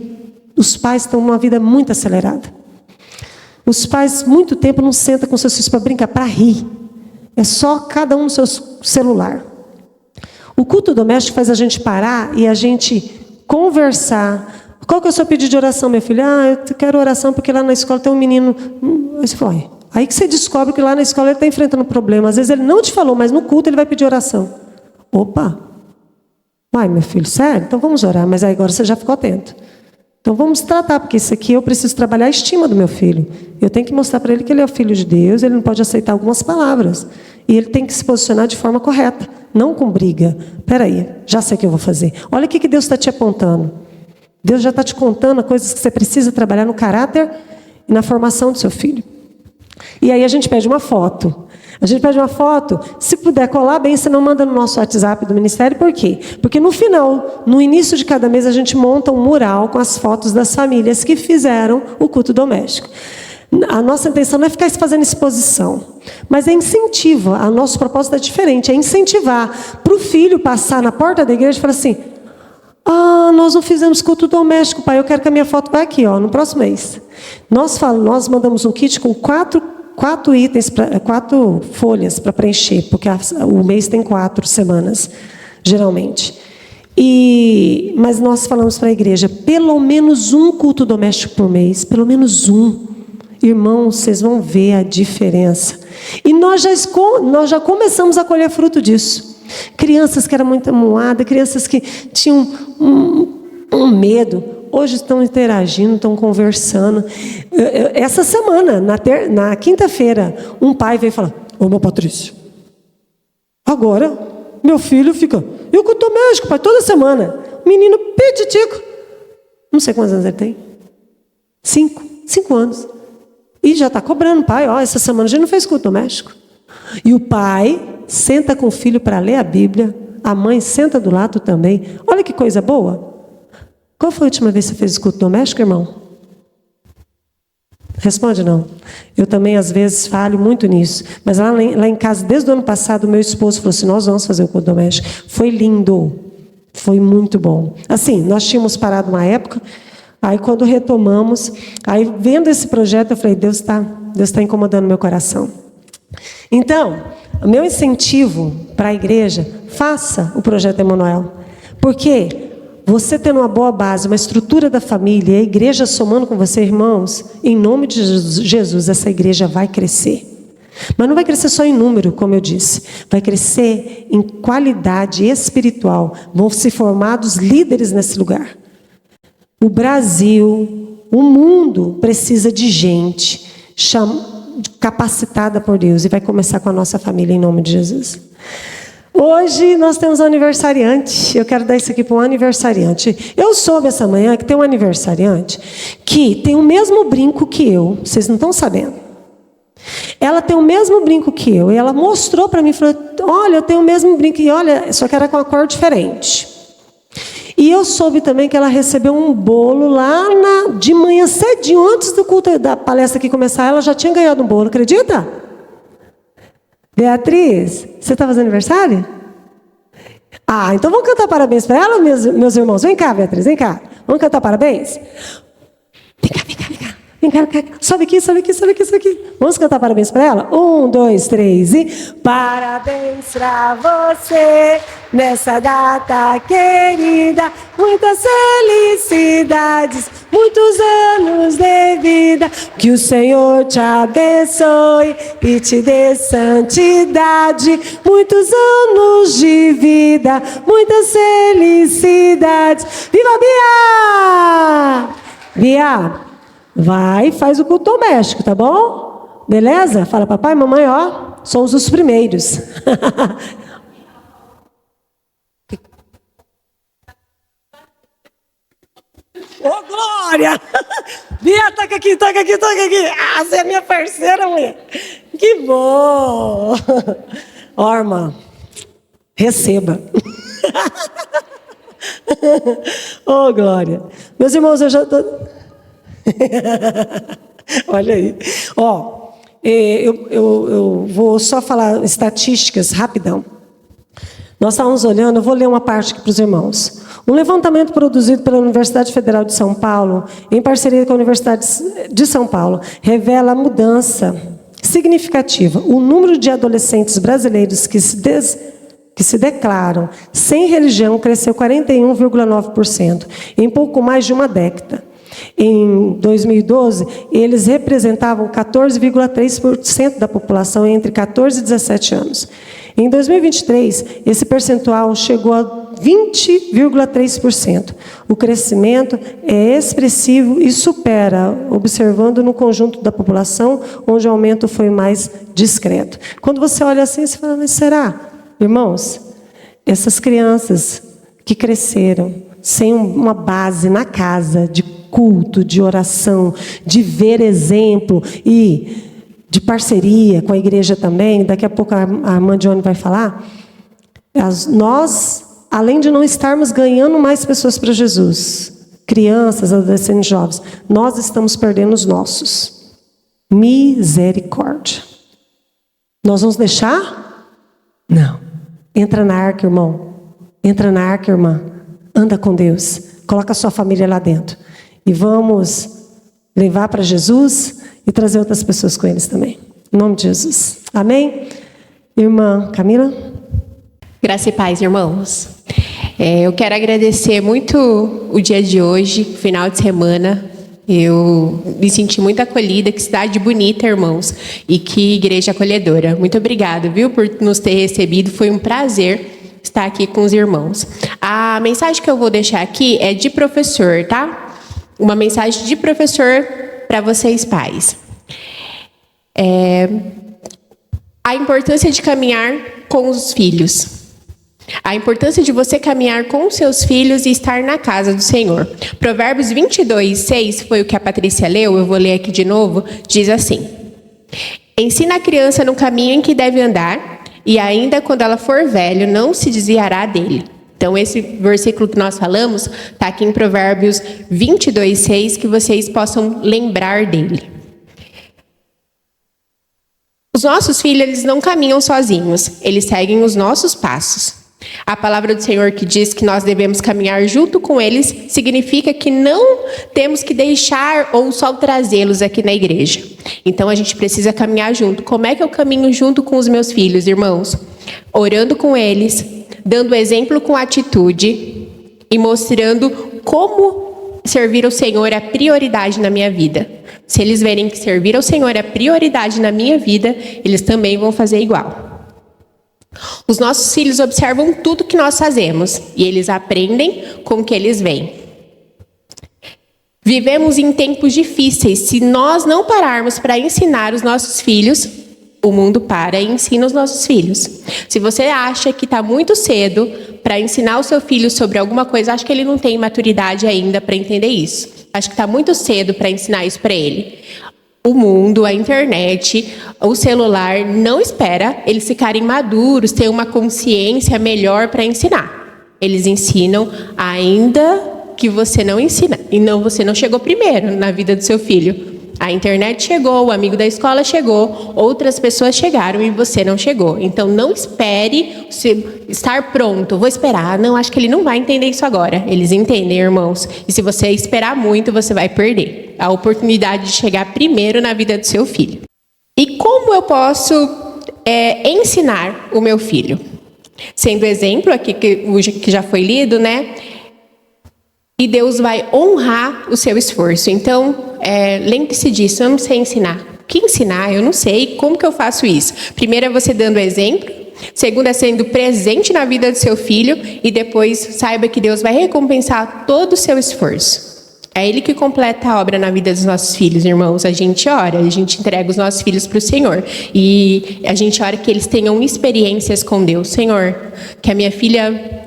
os pais estão numa vida muito acelerada. Os pais, muito tempo, não sentam com seus filhos para brincar, para rir. É só cada um no seu celular. O culto doméstico faz a gente parar e a gente conversar. Qual que é o seu pedido de oração, meu filho? Eu quero oração porque lá na escola tem um menino... Aí você fala, aí que você descobre que lá na escola ele está enfrentando um problema. Às vezes ele não te falou, mas no culto ele vai pedir oração. Opa! Uai, meu filho, sério? Então vamos orar, mas aí agora você já ficou atento. Então vamos tratar, porque isso aqui eu preciso trabalhar a estima do meu filho. Eu tenho que mostrar para ele que ele é o filho de Deus, ele não pode aceitar algumas palavras. E ele tem que se posicionar de forma correta, não com briga. Espera aí, já sei o que eu vou fazer. Olha o que Deus está te apontando. Deus já está te contando coisas que você precisa trabalhar no caráter e na formação do seu filho. E aí a gente pede uma foto. A gente pede uma foto, se puder colar bem, você não manda no nosso WhatsApp do ministério, por quê? Porque no final, no início de cada mês, a gente monta um mural com as fotos das famílias que fizeram o culto doméstico. A nossa intenção não é ficar fazendo exposição, mas é incentivo. A nosso propósito é diferente, é incentivar para o filho passar na porta da igreja e falar assim: nós não fizemos culto doméstico, pai, eu quero que a minha foto vá aqui, no próximo mês. Nós mandamos um kit com 4 itens, 4 folhas para preencher, porque o mês tem 4 semanas, geralmente. Mas nós falamos para a igreja, pelo menos um culto doméstico por mês, pelo menos um. Irmãos, vocês vão ver a diferença. E nós já começamos a colher fruto disso. Crianças que eram muito amuadas, crianças que tinham um medo, hoje estão interagindo, estão conversando. Essa semana, na quinta-feira, um pai veio falar: ô, meu Patrício, agora meu filho fica, eu que estou médico, pai, toda semana. Menino petitico, não sei quantos anos ele tem. 5 anos. E já está cobrando, pai, essa semana a gente não fez culto doméstico. E o pai senta com o filho para ler a Bíblia, a mãe senta do lado também. Olha que coisa boa. Qual foi a última vez que você fez culto doméstico, irmão? Responde não. Eu também, às vezes, falho muito nisso. Mas lá em casa, desde o ano passado, o meu esposo falou assim: nós vamos fazer o culto doméstico. Foi lindo. Foi muito bom. Assim, nós tínhamos parado uma época. Aí, quando retomamos, aí vendo esse projeto, eu falei: Deus está incomodando meu coração. Então, o meu incentivo para a igreja: faça o projeto Emanuel. Porque você tendo uma boa base, uma estrutura da família, a igreja somando com você, irmãos, em nome de Jesus, essa igreja vai crescer. Mas não vai crescer só em número, como eu disse. Vai crescer em qualidade espiritual. Vão se formar os líderes nesse lugar. O Brasil, o mundo precisa de gente capacitada por Deus. E vai começar com a nossa família, em nome de Jesus. Hoje nós temos um aniversariante. Eu quero dar isso aqui para um aniversariante. Eu soube essa manhã que tem um aniversariante que tem o mesmo brinco que eu. Vocês não estão sabendo. Ela tem o mesmo brinco que eu. E ela mostrou para mim e falou: olha, eu tenho o mesmo brinco. E olha, só que era com a cor diferente. E eu soube também que ela recebeu um bolo lá de manhã cedinho, antes do culto da palestra aqui começar. Ela já tinha ganhado um bolo, acredita? Beatriz, você está fazendo aniversário? Então vamos cantar parabéns para ela, meus irmãos. Vem cá, Beatriz, vem cá. Vamos cantar parabéns? Vem cá. Sobe aqui. Vamos cantar parabéns para ela? 1, 2, 3 e... Parabéns para você nessa data querida. Muitas felicidades, muitos anos de vida. Que o Senhor te abençoe e te dê santidade. Muitos anos de vida, muitas felicidades. Viva Bia! Bia, vai, faz o culto doméstico, tá bom? Beleza? Fala, papai e mamãe, somos os primeiros. Ô, Glória! Bia, toca aqui. Você é minha parceira, mulher. Que bom! Irmã, receba. Ô, Glória. Meus irmãos, eu já estou... Olha aí. Eu vou só falar estatísticas rapidão. Nós estávamos olhando, eu vou ler uma parte aqui para os irmãos. Um levantamento produzido pela Universidade Federal de São Paulo, em parceria com a Universidade de São Paulo, revela a mudança significativa. O número de adolescentes brasileiros que se declaram sem religião cresceu 41,9% em pouco mais de uma década. Em 2012, eles representavam 14,3% da população entre 14 e 17 anos. Em 2023, esse percentual chegou a 20,3%. O crescimento é expressivo e supera, observando no conjunto da população, onde o aumento foi mais discreto. Quando você olha assim, você fala, mas será? Irmãos, essas crianças que cresceram sem uma base na casa de culto, de oração, de ver exemplo e de parceria com a igreja também, daqui a pouco a irmã Johnny vai falar, nós, além de não estarmos ganhando mais pessoas para Jesus, crianças, adolescentes, jovens, nós estamos perdendo os nossos. Misericórdia. Nós vamos deixar? Não. Entra na arca, irmão. Entra na arca, irmã. Anda com Deus. Coloca a sua família lá dentro. E vamos levar para Jesus e trazer outras pessoas com eles também. Em nome de Jesus. Amém? Irmã Camila? Graça e paz, irmãos. Eu quero agradecer muito o dia de hoje, final de semana. Eu me senti muito acolhida, que cidade bonita, irmãos. E que igreja acolhedora. Muito obrigada, viu, por nos ter recebido. Foi um prazer estar aqui com os irmãos. A mensagem que eu vou deixar aqui é de professor, tá? Uma mensagem de professor para vocês, pais. A importância de caminhar com os filhos. A importância de você caminhar com os seus filhos e estar na casa do Senhor. Provérbios 22:6 foi o que a Patrícia leu, eu vou ler aqui de novo, diz assim: ensina a criança no caminho em que deve andar, e ainda quando ela for velha, não se desviará dele. Então, esse versículo que nós falamos está aqui em Provérbios 22:6, que vocês possam lembrar dele. Os nossos filhos, eles não caminham sozinhos, eles seguem os nossos passos. A palavra do Senhor que diz que nós devemos caminhar junto com eles, significa que não temos que deixar ou só trazê-los aqui na igreja. Então, a gente precisa caminhar junto. Como é que eu caminho junto com os meus filhos, irmãos? Orando com eles, dando exemplo com atitude e mostrando como servir ao Senhor é prioridade na minha vida. Se eles verem que servir ao Senhor é prioridade na minha vida, eles também vão fazer igual. Os nossos filhos observam tudo que nós fazemos e eles aprendem com o que eles veem. Vivemos em tempos difíceis. Se nós não pararmos para ensinar os nossos filhos, o mundo para e ensina os nossos filhos. Se você acha que está muito cedo para ensinar o seu filho sobre alguma coisa, acho que ele não tem maturidade ainda para entender isso. Acho que está muito cedo para ensinar isso para ele. O mundo, a internet, o celular não espera eles ficarem maduros, ter uma consciência melhor para ensinar. Eles ensinam ainda que você não ensina. E você não chegou primeiro na vida do seu filho. A internet chegou, o amigo da escola chegou, outras pessoas chegaram e você não chegou. Então, não espere estar pronto. Vou esperar. Não, acho que ele não vai entender isso agora. Eles entendem, irmãos. E se você esperar muito, você vai perder a oportunidade de chegar primeiro na vida do seu filho. E como eu posso ensinar o meu filho? Sendo exemplo, aqui que já foi lido, né? E Deus vai honrar o seu esforço. Então, lembre-se disso, eu não sei ensinar. O que ensinar? Eu não sei. Como que eu faço isso? Primeiro é você dando exemplo. Segundo é sendo presente na vida do seu filho. E depois saiba que Deus vai recompensar todo o seu esforço. É Ele que completa a obra na vida dos nossos filhos, irmãos. A gente ora, a gente entrega os nossos filhos para o Senhor. E a gente ora que eles tenham experiências com Deus. Senhor, que a minha filha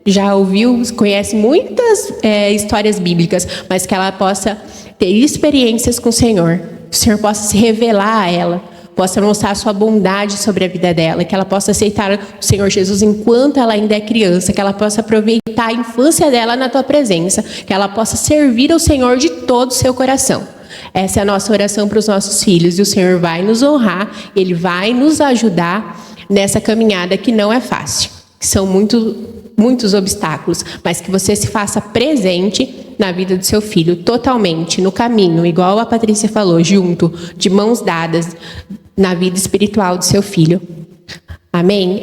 já ouviu, conhece muitas histórias bíblicas, mas que ela possa ter experiências com o Senhor. Que o Senhor possa se revelar a ela, possa mostrar a sua bondade sobre a vida dela, que ela possa aceitar o Senhor Jesus enquanto ela ainda é criança, que ela possa aproveitar a infância dela na tua presença, que ela possa servir ao Senhor de todo o seu coração. Essa é a nossa oração para os nossos filhos, e o Senhor vai nos honrar, Ele vai nos ajudar nessa caminhada que não é fácil, que são muitos obstáculos, mas que você se faça presente na vida do seu filho, totalmente, no caminho, igual a Patrícia falou, junto, de mãos dadas, na vida espiritual do seu filho. Amém?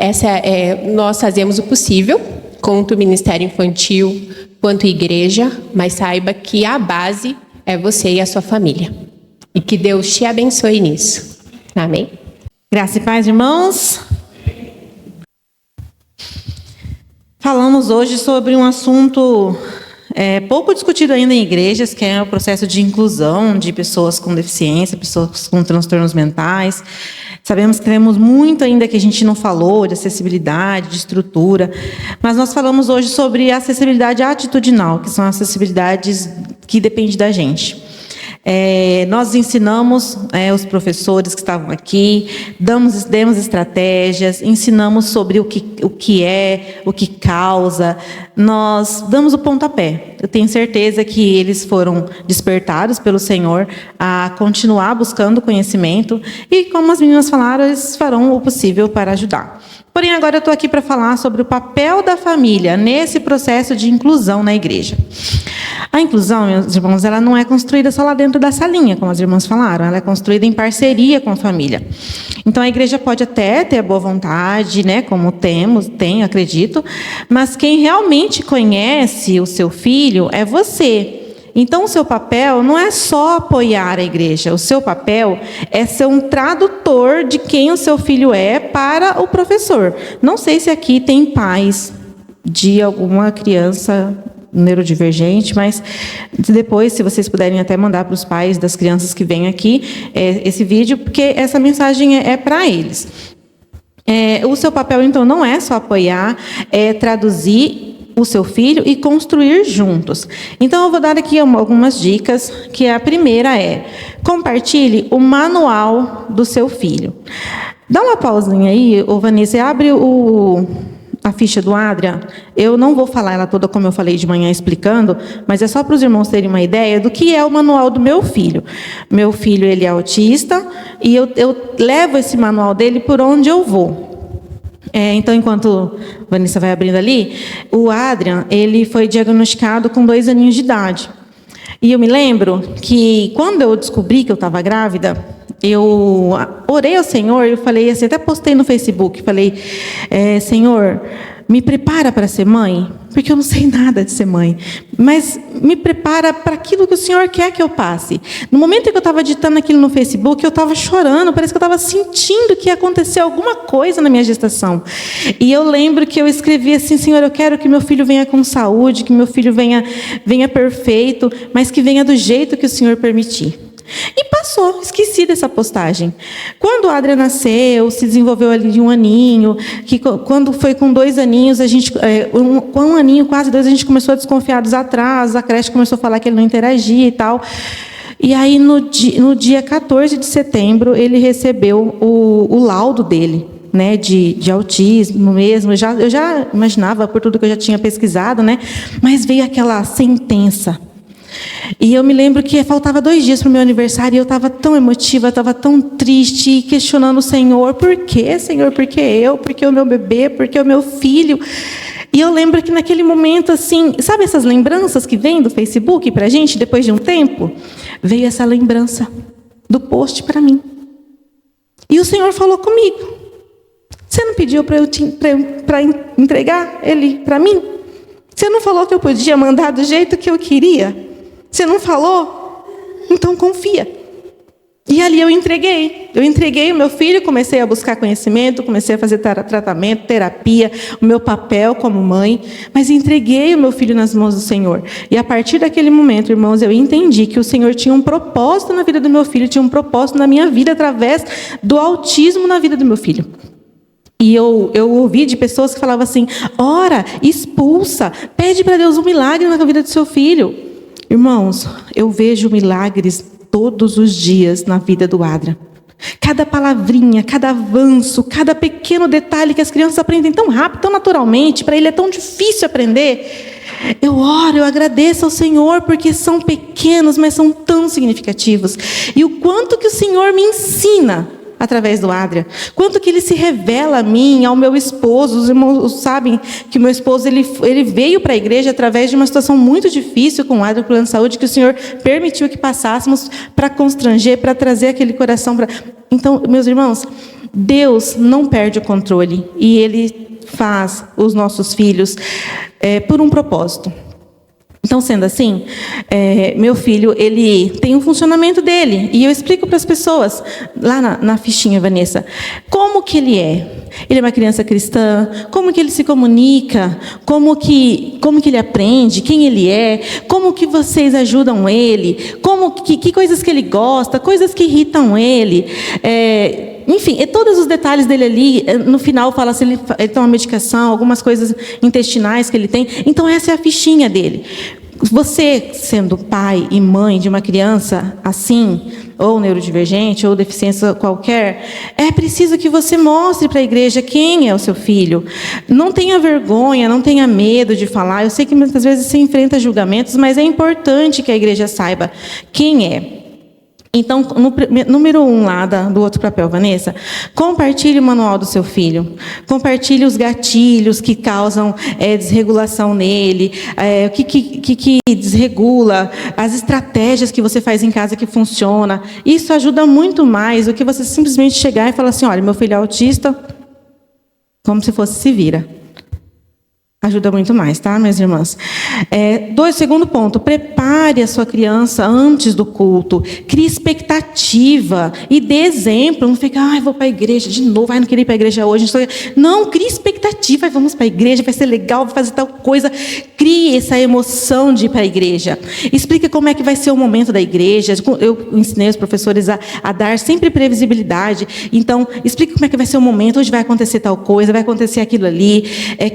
Nós fazemos o possível, quanto ministério infantil, quanto igreja, mas saiba que a base é você e a sua família. E que Deus te abençoe nisso. Amém? Graça e paz, irmãos. Falamos hoje sobre um assunto pouco discutido ainda em igrejas, que é o processo de inclusão de pessoas com deficiência, pessoas com transtornos mentais. Sabemos que temos muito ainda que a gente não falou, de acessibilidade, de estrutura, mas nós falamos hoje sobre acessibilidade atitudinal, que são acessibilidades que dependem da gente. Nós ensinamos os professores que estavam aqui, demos estratégias, ensinamos sobre o que é, o que causa, nós damos o pontapé. Eu tenho certeza que eles foram despertados pelo Senhor a continuar buscando conhecimento e, como as meninas falaram, eles farão o possível para ajudar. Porém, agora eu estou aqui para falar sobre o papel da família nesse processo de inclusão na igreja. A inclusão, meus irmãos, ela não é construída só lá dentro da salinha, como as irmãs falaram, ela é construída em parceria com a família. Então, a igreja pode até ter a boa vontade, né, como tem, acredito, mas quem realmente conhece o seu filho é você. Então, o seu papel não é só apoiar a igreja, o seu papel é ser um tradutor de quem o seu filho é para o professor. Não sei se aqui tem pais de alguma criança neurodivergente, mas depois, se vocês puderem até mandar para os pais das crianças que vêm aqui esse vídeo, porque essa mensagem é para eles. O seu papel, então, não é só apoiar, é traduzir o seu filho e construir juntos. Então, eu vou dar aqui algumas dicas, que a primeira é: compartilhe o manual do seu filho. Dá uma pausinha aí, Vanessa, abre a ficha do Adrian. Eu não vou falar ela toda como eu falei de manhã explicando, mas é só para os irmãos terem uma ideia do que é o manual do meu filho. Meu filho, ele é autista e eu levo esse manual dele por onde eu vou. Então, enquanto a Vanessa vai abrindo ali, o Adrian, ele foi diagnosticado com 2 aninhos de idade. E eu me lembro que, quando eu descobri que eu estava grávida, eu orei ao Senhor, eu falei assim, até postei no Facebook, falei, Senhor, me prepara para ser mãe, porque eu não sei nada de ser mãe, mas me prepara para aquilo que o Senhor quer que eu passe. No momento em que eu estava digitando aquilo no Facebook, eu estava chorando, parece que eu estava sentindo que ia acontecer alguma coisa na minha gestação. E eu lembro que eu escrevi assim, Senhor, eu quero que meu filho venha com saúde, que meu filho venha perfeito, mas que venha do jeito que o Senhor permitir. E passou, esqueci dessa postagem. Quando o Adrian nasceu, se desenvolveu ali de 1 aninho, que quando foi com 2 aninhos, com 1 aninho, quase 2, a gente começou a desconfiar dos atrasos, a creche começou a falar que ele não interagia e tal. E aí, no dia 14 de setembro, ele recebeu o laudo dele, né, de autismo mesmo. Eu já imaginava, por tudo que eu já tinha pesquisado, né, mas veio aquela sentença. E eu me lembro que faltava 2 dias para o meu aniversário e eu estava tão emotiva, estava tão triste, questionando o Senhor: por quê, Senhor? Por que eu? Por que o meu bebê? Por que o meu filho? E eu lembro que naquele momento, assim, sabe essas lembranças que vêm do Facebook para a gente depois de um tempo? Veio essa lembrança do post para mim. E o Senhor falou comigo: você não pediu para entregar ele para mim? Você não falou que eu podia mandar do jeito que eu queria? Você não falou? Então confia. E ali eu entreguei o meu filho, comecei a buscar conhecimento, comecei a fazer tratamento, terapia, o meu papel como mãe, mas entreguei o meu filho nas mãos do Senhor. E a partir daquele momento, irmãos, eu entendi que o Senhor tinha um propósito na vida do meu filho, tinha um propósito na minha vida através do autismo na vida do meu filho. E eu ouvi de pessoas que falavam assim: ora, expulsa, pede para Deus um milagre na vida do seu filho. Irmãos, eu vejo milagres todos os dias na vida do Adrian. Cada palavrinha, cada avanço, cada pequeno detalhe que as crianças aprendem tão rápido, tão naturalmente, para ele é tão difícil aprender. Eu oro, eu agradeço ao Senhor, porque são pequenos, mas são tão significativos. E o quanto que o Senhor me ensina através do Adrian, quanto que ele se revela a mim, ao meu esposo. Os irmãos sabem que o meu esposo ele veio para a igreja através de uma situação muito difícil com o Adrian, plano de saúde, que o Senhor permitiu que passássemos para constranger, para trazer aquele coração para... Então, meus irmãos, Deus não perde o controle e Ele faz os nossos filhos por um propósito. Então, sendo assim, meu filho, ele tem um funcionamento dele. E eu explico para as pessoas, lá na fichinha, Vanessa, como que ele é. Ele é uma criança cristã? Como que ele se comunica? Como que ele aprende? Quem ele é? Como que vocês ajudam ele? Que coisas que ele gosta? Coisas que irritam ele? Enfim, todos os detalhes dele ali, no final fala se ele toma medicação, algumas coisas intestinais que ele tem. Então essa é a fichinha dele. Você, sendo pai e mãe de uma criança assim, ou neurodivergente, ou deficiência qualquer, é preciso que você mostre para a igreja quem é o seu filho. Não tenha vergonha, não tenha medo de falar. Eu sei que muitas vezes você enfrenta julgamentos, mas é importante que a igreja saiba quem é. Então, número 1 lá do outro papel, Vanessa, compartilhe o manual do seu filho. Compartilhe os gatilhos que causam desregulação nele, o que desregula, as estratégias que você faz em casa que funciona. Isso ajuda muito mais do que você simplesmente chegar e falar assim, olha, meu filho é autista, como se fosse se vira. Ajuda muito mais, tá, minhas irmãs? Segundo ponto, prepare a sua criança antes do culto. Crie expectativa e dê exemplo. Não fica, vou para a igreja de novo, não queria ir para a igreja hoje. Não, crie expectativa. Vamos para a igreja, vai ser legal, vai fazer tal coisa. Crie essa emoção de ir para a igreja. Explique como é que vai ser o momento da igreja. Eu ensinei os professores a dar sempre previsibilidade. Então, explique como é que vai ser o momento. Hoje vai acontecer tal coisa, vai acontecer aquilo ali.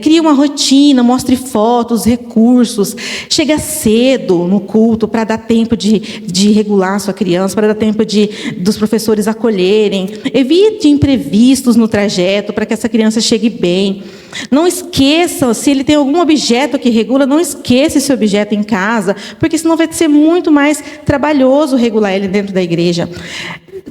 Crie uma rotina. Mostre fotos, recursos. Chega cedo no culto para dar tempo de regular a sua criança, para dar tempo dos professores acolherem. Evite imprevistos no trajeto para que essa criança chegue bem. Não esqueça, se ele tem algum objeto que regula, não esqueça esse objeto em casa, porque senão vai ser muito mais trabalhoso regular ele dentro da igreja.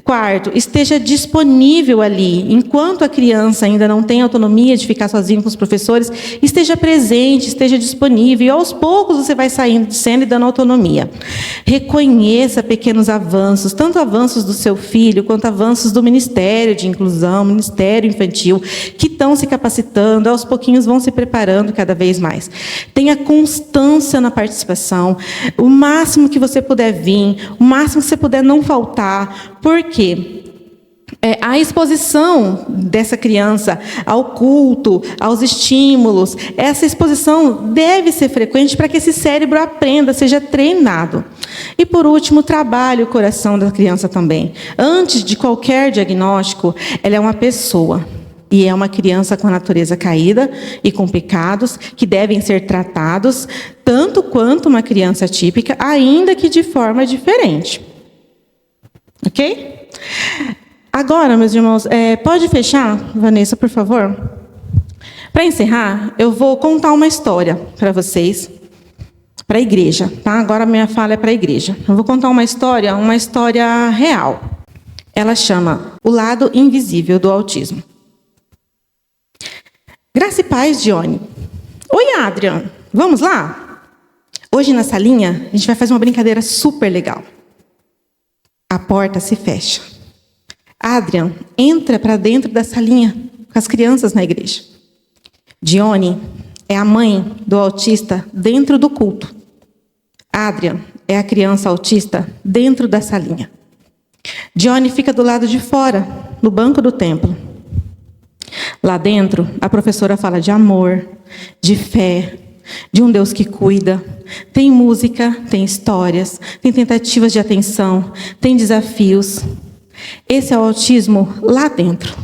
Quarto, esteja disponível ali. Enquanto a criança ainda não tem autonomia de ficar sozinho com os professores, esteja presente, esteja disponível. E aos poucos você vai saindo e dando autonomia. Reconheça pequenos avanços, tanto avanços do seu filho, quanto avanços do Ministério de Inclusão, Ministério Infantil, que estão se capacitando, aos pouquinhos vão se preparando cada vez mais. Tenha constância na participação, o máximo que você puder vir, o máximo que você puder não faltar. Por quê? A exposição dessa criança ao culto, aos estímulos, essa exposição deve ser frequente para que esse cérebro aprenda, seja treinado. E, por último, trabalhe o coração da criança também. Antes de qualquer diagnóstico, ela é uma pessoa. E é uma criança com a natureza caída e com pecados que devem ser tratados tanto quanto uma criança típica, ainda que de forma diferente. Ok? Agora, meus irmãos, pode fechar, Vanessa, por favor? Para encerrar, eu vou contar uma história para vocês, para a igreja, tá? Agora a minha fala é para a igreja. Eu vou contar uma história real. Ela chama O Lado Invisível do Autismo. Graça e paz, Dione. Oi, Adrian. Vamos lá? Hoje na salinha, a gente vai fazer uma brincadeira super legal. A porta se fecha. Adrian entra para dentro da salinha com as crianças na igreja. Dione é a mãe do autista dentro do culto. Adrian é a criança autista dentro da salinha. Dione fica do lado de fora, no banco do templo. Lá dentro, a professora fala de amor, de fé, de um Deus que cuida. Tem música, tem histórias, tem tentativas de atenção, tem desafios. Esse é o autismo lá dentro.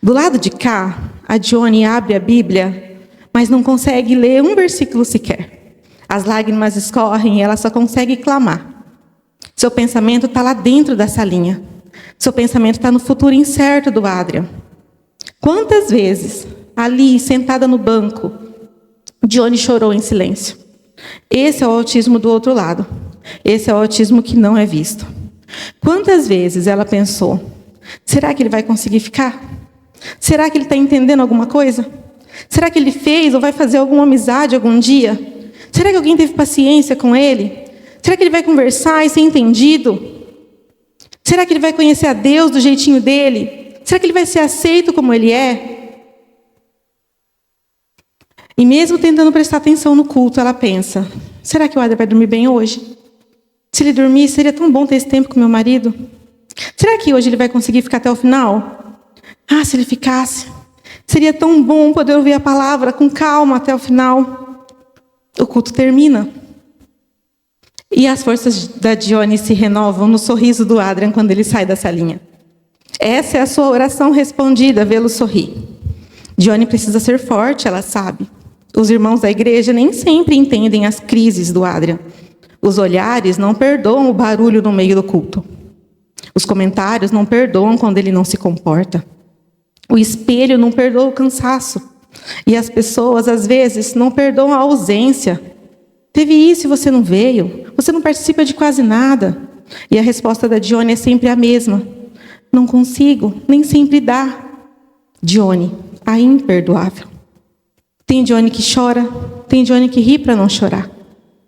Do lado de cá, a Dione abre a Bíblia, mas não consegue ler um versículo sequer. As lágrimas escorrem e ela só consegue clamar. Seu pensamento está lá dentro da salinha. Seu pensamento está no futuro incerto do Adrian. Quantas vezes, ali, sentada no banco, Dione chorou em silêncio. Esse é o autismo do outro lado. Esse é o autismo que não é visto. Quantas vezes ela pensou, será que ele vai conseguir ficar? Será que ele está entendendo alguma coisa? Será que ele fez ou vai fazer alguma amizade algum dia? Será que alguém teve paciência com ele? Será que ele vai conversar e ser entendido? Será que ele vai conhecer a Deus do jeitinho dele? Será que ele vai ser aceito como ele é? E mesmo tentando prestar atenção no culto, ela pensa, será que o Adrian vai dormir bem hoje? Se ele dormir, seria tão bom ter esse tempo com meu marido. Será que hoje ele vai conseguir ficar até o final? Se ele ficasse. Seria tão bom poder ouvir a palavra com calma até o final. O culto termina. E as forças da Dione se renovam no sorriso do Adrian quando ele sai da salinha. Essa é a sua oração respondida, vê-lo sorrir. Dione precisa ser forte, ela sabe. Os irmãos da igreja nem sempre entendem as crises do Adrian. Os olhares não perdoam o barulho no meio do culto. Os comentários não perdoam quando ele não se comporta. O espelho não perdoa o cansaço. E as pessoas, às vezes, não perdoam a ausência. Teve isso e você não veio. Você não participa de quase nada. E a resposta da Dione é sempre a mesma. Não consigo, nem sempre dá. Dione, a imperdoável. Tem Dione que chora, tem Dione que ri para não chorar.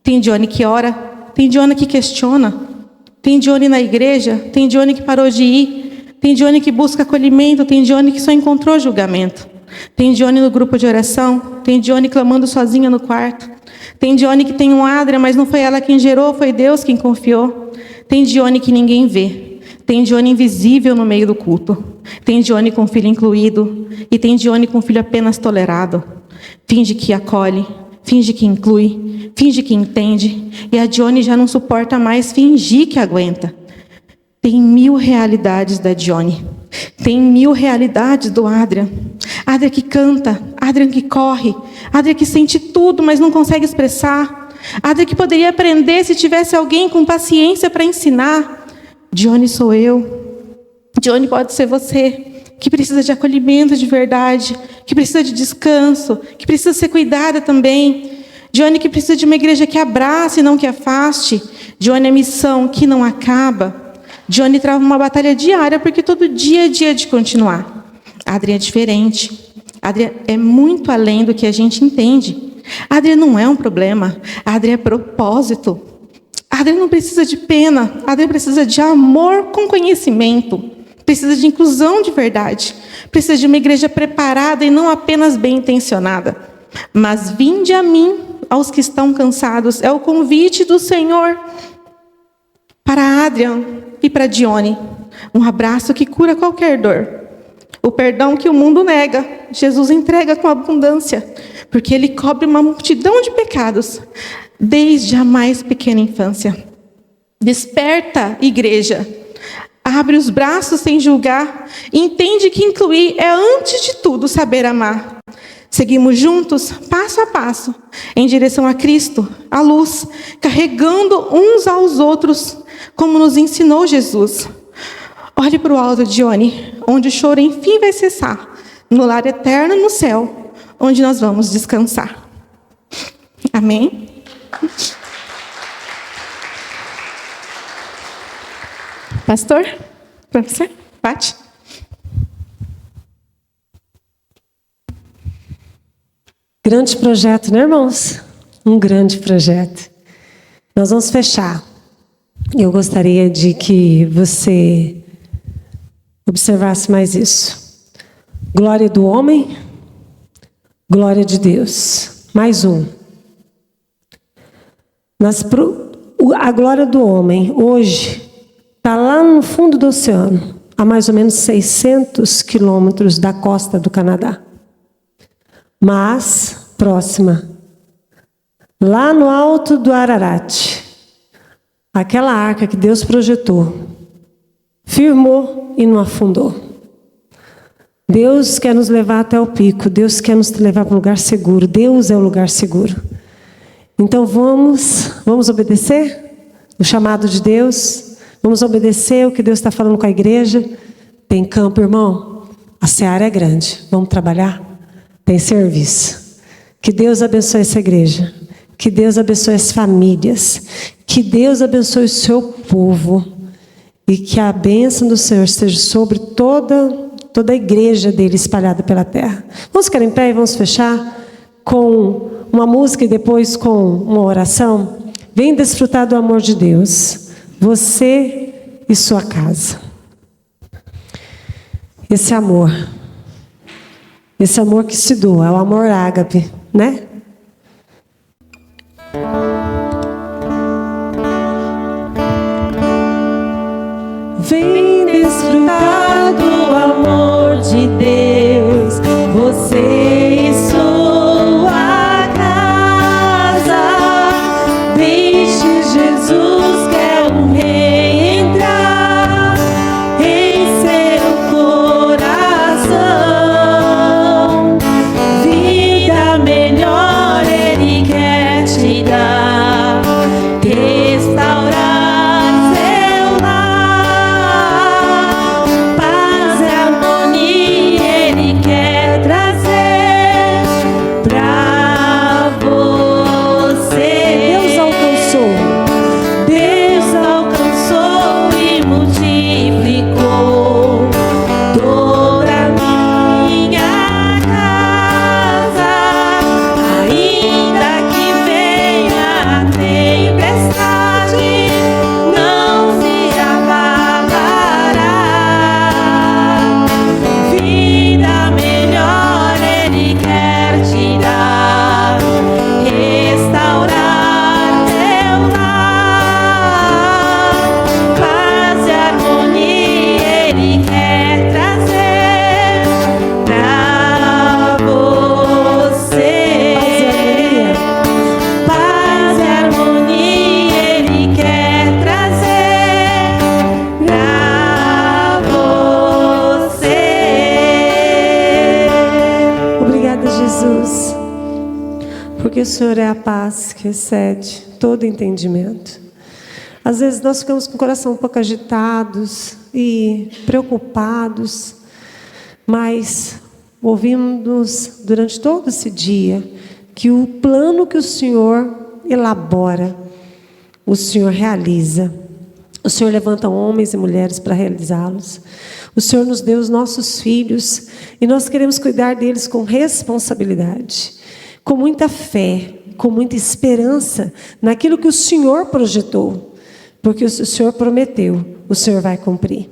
Tem Dione que ora, tem Dione que questiona. Tem Dione na igreja, tem Dione que parou de ir. Tem Dione que busca acolhimento, tem Dione que só encontrou julgamento. Tem Dione no grupo de oração, tem Dione clamando sozinha no quarto. Tem Dione que tem um Adrian, mas não foi ela quem gerou, foi Deus quem confiou. Tem Dione que ninguém vê. Tem Dione invisível no meio do culto. Tem Dione com filho incluído. E tem Dione com filho apenas tolerado. Finge que acolhe, finge que inclui, finge que entende. E a Dione já não suporta mais fingir que aguenta. Tem 1000 realidades da Dione. Tem 1000 realidades do Adrian. Adrian que canta, Adrian que corre, Adrian que sente tudo, mas não consegue expressar. Adrian que poderia aprender se tivesse alguém com paciência para ensinar. Dione sou eu. Dione pode ser você, que precisa de acolhimento de verdade, que precisa de descanso, que precisa ser cuidada também. Dione que precisa de uma igreja que abrace e não que afaste. Dione é missão que não acaba. Dione trava uma batalha diária, porque todo dia é dia de continuar. Adrian é diferente. Adrian é muito além do que a gente entende. Adrian não é um problema. Adrian é propósito. Adrian não precisa de pena. Adrian precisa de amor com conhecimento. Precisa de inclusão de verdade. Precisa de uma igreja preparada e não apenas bem intencionada. Mas vinde a mim, aos que estão cansados. É o convite do Senhor para Adrian e para Dione. Um abraço que cura qualquer dor. O perdão que o mundo nega, Jesus entrega com abundância, porque Ele cobre uma multidão de pecados, desde a mais pequena infância. Desperta, igreja. Abre os braços sem julgar. Entende que incluir é, antes de tudo, saber amar. Seguimos juntos, passo a passo, em direção a Cristo, a luz, carregando uns aos outros, como nos ensinou Jesus. Olhe para o alto, Dione, onde o choro enfim vai cessar, no lar eterno no céu, onde nós vamos descansar. Amém? Pastor, para você, bate. Grande projeto, né, irmãos? Um grande projeto. Nós vamos fechar. Eu gostaria de que você observasse mais isso. Glória do homem, glória de Deus. Mais um. A glória do homem, hoje, está lá no fundo do oceano, a mais ou menos 600 quilômetros da costa do Canadá. Mas, próxima, lá no alto do Ararat, aquela arca que Deus projetou, firmou e não afundou. Deus quer nos levar até o pico, Deus quer nos levar para um lugar seguro, Deus é o lugar seguro. Então vamos obedecer o chamado de Deus, vamos obedecer o que Deus está falando com a igreja. Tem campo, irmão, a seara é grande, vamos trabalhar? Tem serviço. Que Deus abençoe essa igreja. Que Deus abençoe as famílias. Que Deus abençoe o seu povo. E que a bênção do Senhor esteja sobre toda a igreja dele espalhada pela terra. Vamos ficar em pé e vamos fechar com uma música e depois com uma oração. Vem desfrutar do amor de Deus. Você e sua casa. Esse amor que se doa, é o amor ágape, né? Vem desfrutar do amor de Deus. Senhor é a paz que excede todo entendimento. Às vezes nós ficamos com o coração um pouco agitados e preocupados, mas ouvimos durante todo esse dia que o plano que o Senhor elabora, o Senhor realiza. O Senhor levanta homens e mulheres para realizá-los. O Senhor nos deu os nossos filhos e nós queremos cuidar deles com responsabilidade, com muita fé, com muita esperança naquilo que o Senhor projetou, porque o Senhor prometeu, o Senhor vai cumprir.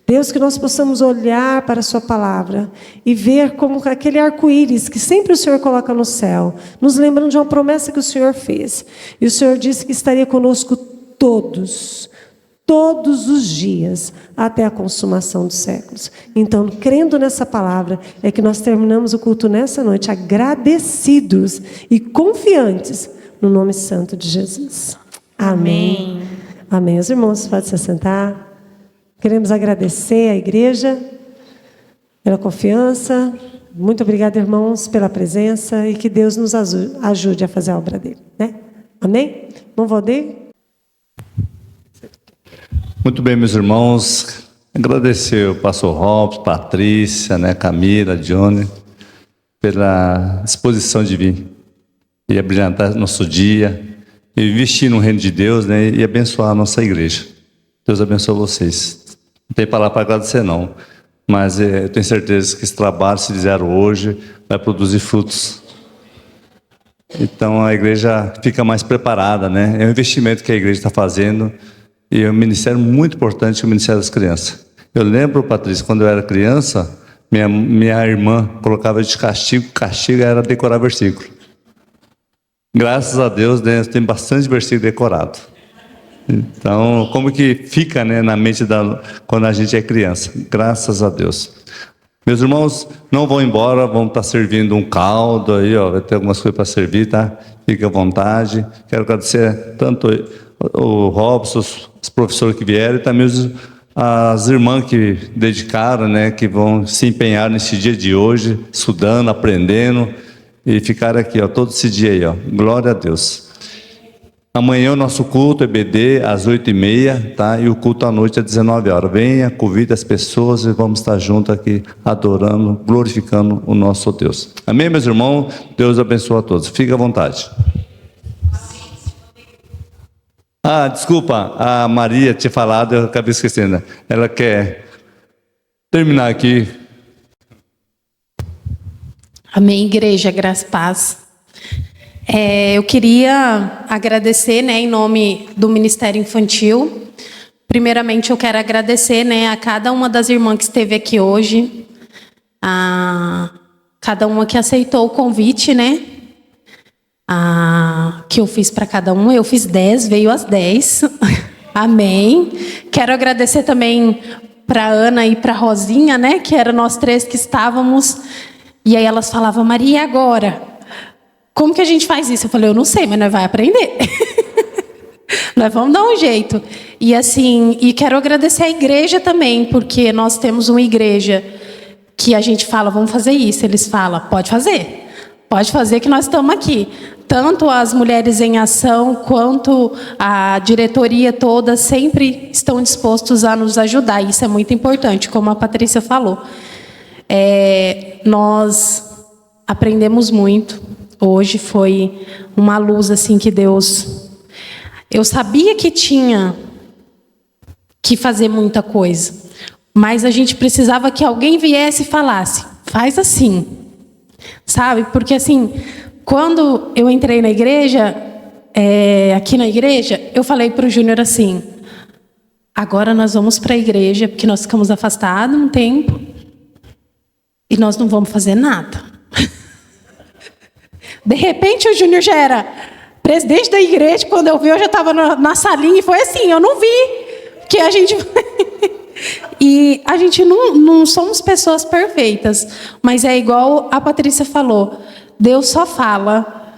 Deus, que nós possamos olhar para a sua palavra e ver como aquele arco-íris que sempre o Senhor coloca no céu, nos lembrando de uma promessa que o Senhor fez. E o Senhor disse que estaria conosco todos os dias, até a consumação dos séculos. Então, crendo nessa palavra, é que nós terminamos o culto nessa noite, agradecidos e confiantes no nome santo de Jesus. Amém. Amém. Os irmãos podem se assentar. Queremos agradecer à igreja pela confiança. Muito obrigada, irmãos, pela presença e que Deus nos ajude a fazer a obra dele, né? Amém? Irmão Valdeir? Muito bem, meus irmãos, agradecer ao pastor Robson, Patrícia, né, Camila, Johnny, pela disposição de vir e abrilhantar nosso dia, e investir no reino de Deus, né, e abençoar a nossa igreja. Deus abençoe vocês. Não tem palavra para agradecer, não, mas eu tenho certeza que esse trabalho, se fizeram hoje, vai produzir frutos. Então a igreja fica mais preparada, né? É um investimento que a igreja está fazendo. E é um ministério muito importante, o Ministério das Crianças. Eu lembro, Patrícia, quando eu era criança, minha irmã colocava de castigo era decorar versículo. Graças a Deus, né, tem bastante versículo decorado. Então, como que fica, né, na mente quando a gente é criança? Graças a Deus. Meus irmãos, não vão embora, vão estar servindo um caldo aí, ó, vai ter algumas coisas para servir, tá? Fique à vontade. Quero agradecer tanto o Robson, os professores que vieram e também as irmãs que dedicaram, né, que vão se empenhar nesse dia de hoje, estudando, aprendendo e ficaram aqui, ó, todo esse dia aí, ó. Glória a Deus. Amanhã o nosso culto é EBD às 8h30, tá? E o culto à noite às 19 horas. Venha, convide as pessoas e vamos estar juntos aqui adorando, glorificando o nosso Deus. Amém, meus irmãos? Deus abençoe a todos. Fique à vontade. Desculpa, a Maria tinha falado, eu acabei esquecendo. Ela quer terminar aqui. Amém, igreja, graça e paz. Eu queria agradecer, né, em nome do Ministério Infantil. Primeiramente, eu quero agradecer, né, a cada uma das irmãs que esteve aqui hoje, a cada uma que aceitou o convite, né, que eu fiz para cada um. Eu fiz 10, veio às 10. Amém. Quero agradecer também para Ana e para Rosinha, né, que eram nós três que estávamos. E aí elas falavam: Maria, agora? Como que a gente faz isso? Eu falei: eu não sei, mas nós vamos aprender. Nós vamos dar um jeito. E assim, e quero agradecer a igreja também, porque nós temos uma igreja que a gente fala: vamos fazer isso. Eles falam: pode fazer que nós estamos aqui. Tanto as mulheres em ação quanto a diretoria toda sempre estão dispostos a nos ajudar. Isso é muito importante, como a Patrícia falou. Nós aprendemos muito. Hoje foi uma luz assim que Deus... Eu sabia que tinha que fazer muita coisa, mas a gente precisava que alguém viesse e falasse: faz assim, sabe? Porque assim, quando eu entrei na igreja, aqui na igreja, eu falei para o Júnior assim: agora nós vamos para a igreja, porque nós ficamos afastados um tempo, e nós não vamos fazer nada. De repente o Júnior já era presidente da igreja. Quando eu vi, eu já estava na salinha, e foi assim, eu não vi que a gente... E a gente não somos pessoas perfeitas, mas é igual a Patrícia falou, Deus só fala,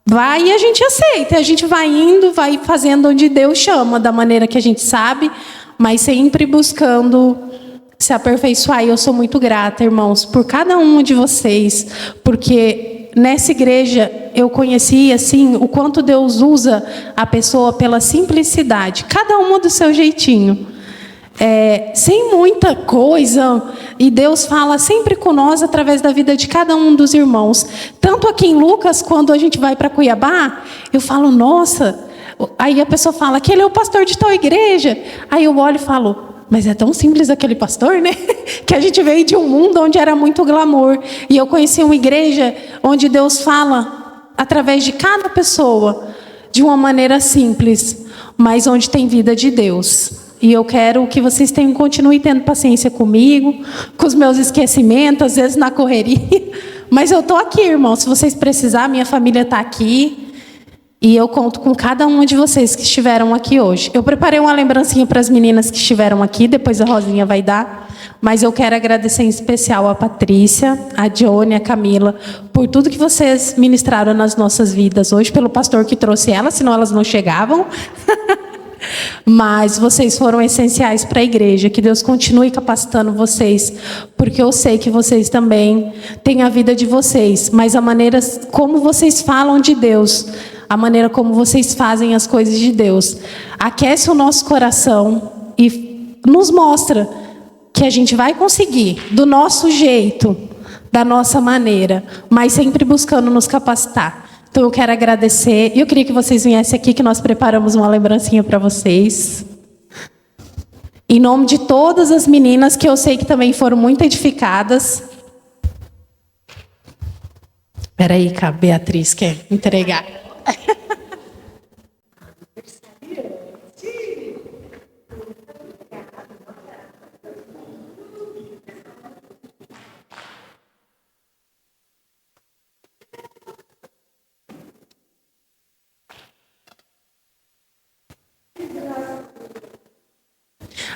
vai e a gente aceita, a gente vai indo, vai fazendo onde Deus chama, da maneira que a gente sabe, mas sempre buscando se aperfeiçoar. E eu sou muito grata, irmãos, por cada um de vocês, porque nessa igreja eu conheci assim o quanto Deus usa a pessoa pela simplicidade, cada uma do seu jeitinho, sem muita coisa, e Deus fala sempre com nós através da vida de cada um dos irmãos. Tanto aqui em Lucas, quando a gente vai para Cuiabá, eu falo, nossa, aí a pessoa fala, aquele é o pastor de tal igreja. Aí eu olho e falo, mas é tão simples aquele pastor, né? Que a gente veio de um mundo onde era muito glamour. E eu conheci uma igreja onde Deus fala através de cada pessoa, de uma maneira simples, mas onde tem vida de Deus. E eu quero que vocês continuem tendo paciência comigo, com os meus esquecimentos, às vezes na correria. Mas eu estou aqui, irmão. Se vocês precisarem, minha família está aqui. E eu conto com cada uma de vocês que estiveram aqui hoje. Eu preparei uma lembrancinha para as meninas que estiveram aqui, depois a Rosinha vai dar. Mas eu quero agradecer em especial a Patrícia, a Johnny, a Camila, por tudo que vocês ministraram nas nossas vidas hoje, pelo pastor que trouxe elas, senão elas não chegavam. Mas vocês foram essenciais para a igreja. Que Deus continue capacitando vocês, porque eu sei que vocês também têm a vida de vocês, mas a maneira como vocês falam de Deus, a maneira como vocês fazem as coisas de Deus, aquece o nosso coração e nos mostra que a gente vai conseguir, do nosso jeito, da nossa maneira, mas sempre buscando nos capacitar. Então eu quero agradecer, e eu queria que vocês viessem aqui, que nós preparamos uma lembrancinha para vocês. Em nome de todas as meninas, que eu sei que também foram muito edificadas. Espera aí, que a Beatriz quer entregar.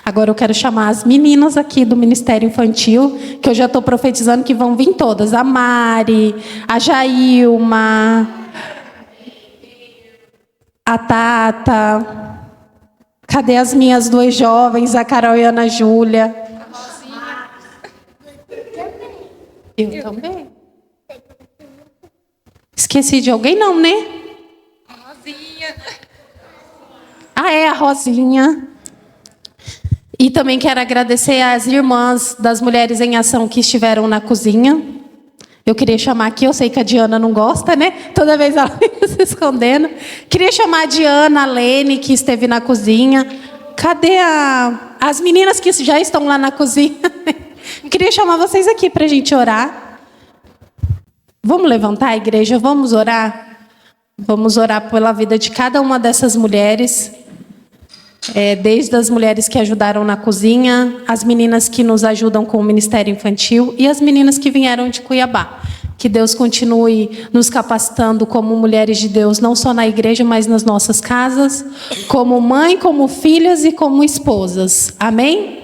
Agora eu quero chamar as meninas aqui do Ministério Infantil, que eu já estou profetizando que vão vir todas. A Mari, a Jailma, a Tata. Cadê as minhas duas jovens, a Carol e a Ana Júlia? Eu também. Esqueci de alguém não, né? A Rosinha. Ah, é, a Rosinha. E também quero agradecer às irmãs das Mulheres em Ação que estiveram na cozinha. Eu queria chamar aqui, eu sei que a Diana não gosta, né? Toda vez ela fica se escondendo. Queria chamar a Diana, a Lene, que esteve na cozinha. Cadê as meninas que já estão lá na cozinha? Queria chamar vocês aqui para a gente orar. Vamos levantar a igreja, vamos orar? Vamos orar pela vida de cada uma dessas mulheres. Desde as mulheres que ajudaram na cozinha, as meninas que nos ajudam com o Ministério Infantil e as meninas que vieram de Cuiabá. Que Deus continue nos capacitando como mulheres de Deus, não só na igreja, mas nas nossas casas, como mãe, como filhas e como esposas. Amém?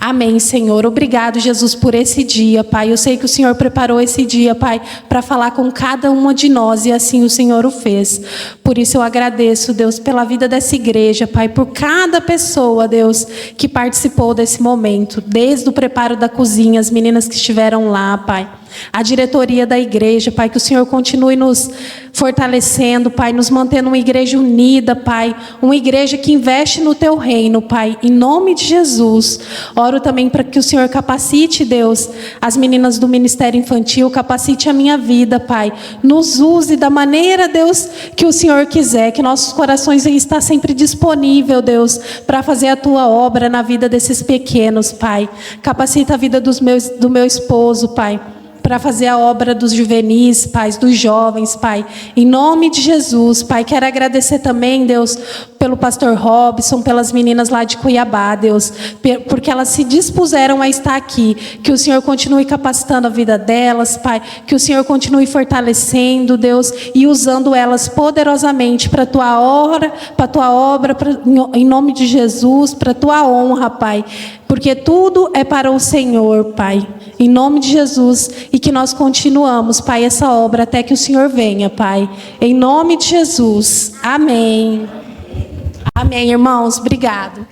Amém, Senhor. Obrigado, Jesus, por esse dia, Pai. Eu sei que o Senhor preparou esse dia, Pai, para falar com cada uma de nós, e assim o Senhor o fez. Por isso eu agradeço, Deus, pela vida dessa igreja, Pai, por cada pessoa, Deus, que participou desse momento, desde o preparo da cozinha, as meninas que estiveram lá, Pai, a diretoria da igreja, Pai, que o Senhor continue nos fortalecendo, Pai, nos mantendo uma igreja unida, Pai, uma igreja que investe no Teu reino, Pai, em nome de Jesus. Oro também para que o Senhor capacite, Deus, as meninas do Ministério Infantil, capacite a minha vida, Pai, nos use da maneira, Deus, que o Senhor quiser, que nossos corações estão sempre disponíveis, Deus, para fazer a Tua obra na vida desses pequenos, Pai. Capacita a vida do meu esposo, Pai, para fazer a obra dos juvenis, Pai, dos jovens, Pai. Em nome de Jesus, Pai, quero agradecer também, Deus, pelo pastor Robson, pelas meninas lá de Cuiabá, Deus, porque elas se dispuseram a estar aqui. Que o Senhor continue capacitando a vida delas, Pai. Que o Senhor continue fortalecendo, Deus, e usando elas poderosamente para a Tua obra, em nome de Jesus, para a Tua honra, Pai. Porque tudo é para o Senhor, Pai. Em nome de Jesus. E que nós continuamos, Pai, essa obra até que o Senhor venha, Pai. Em nome de Jesus. Amém. Amém, irmãos. Obrigado.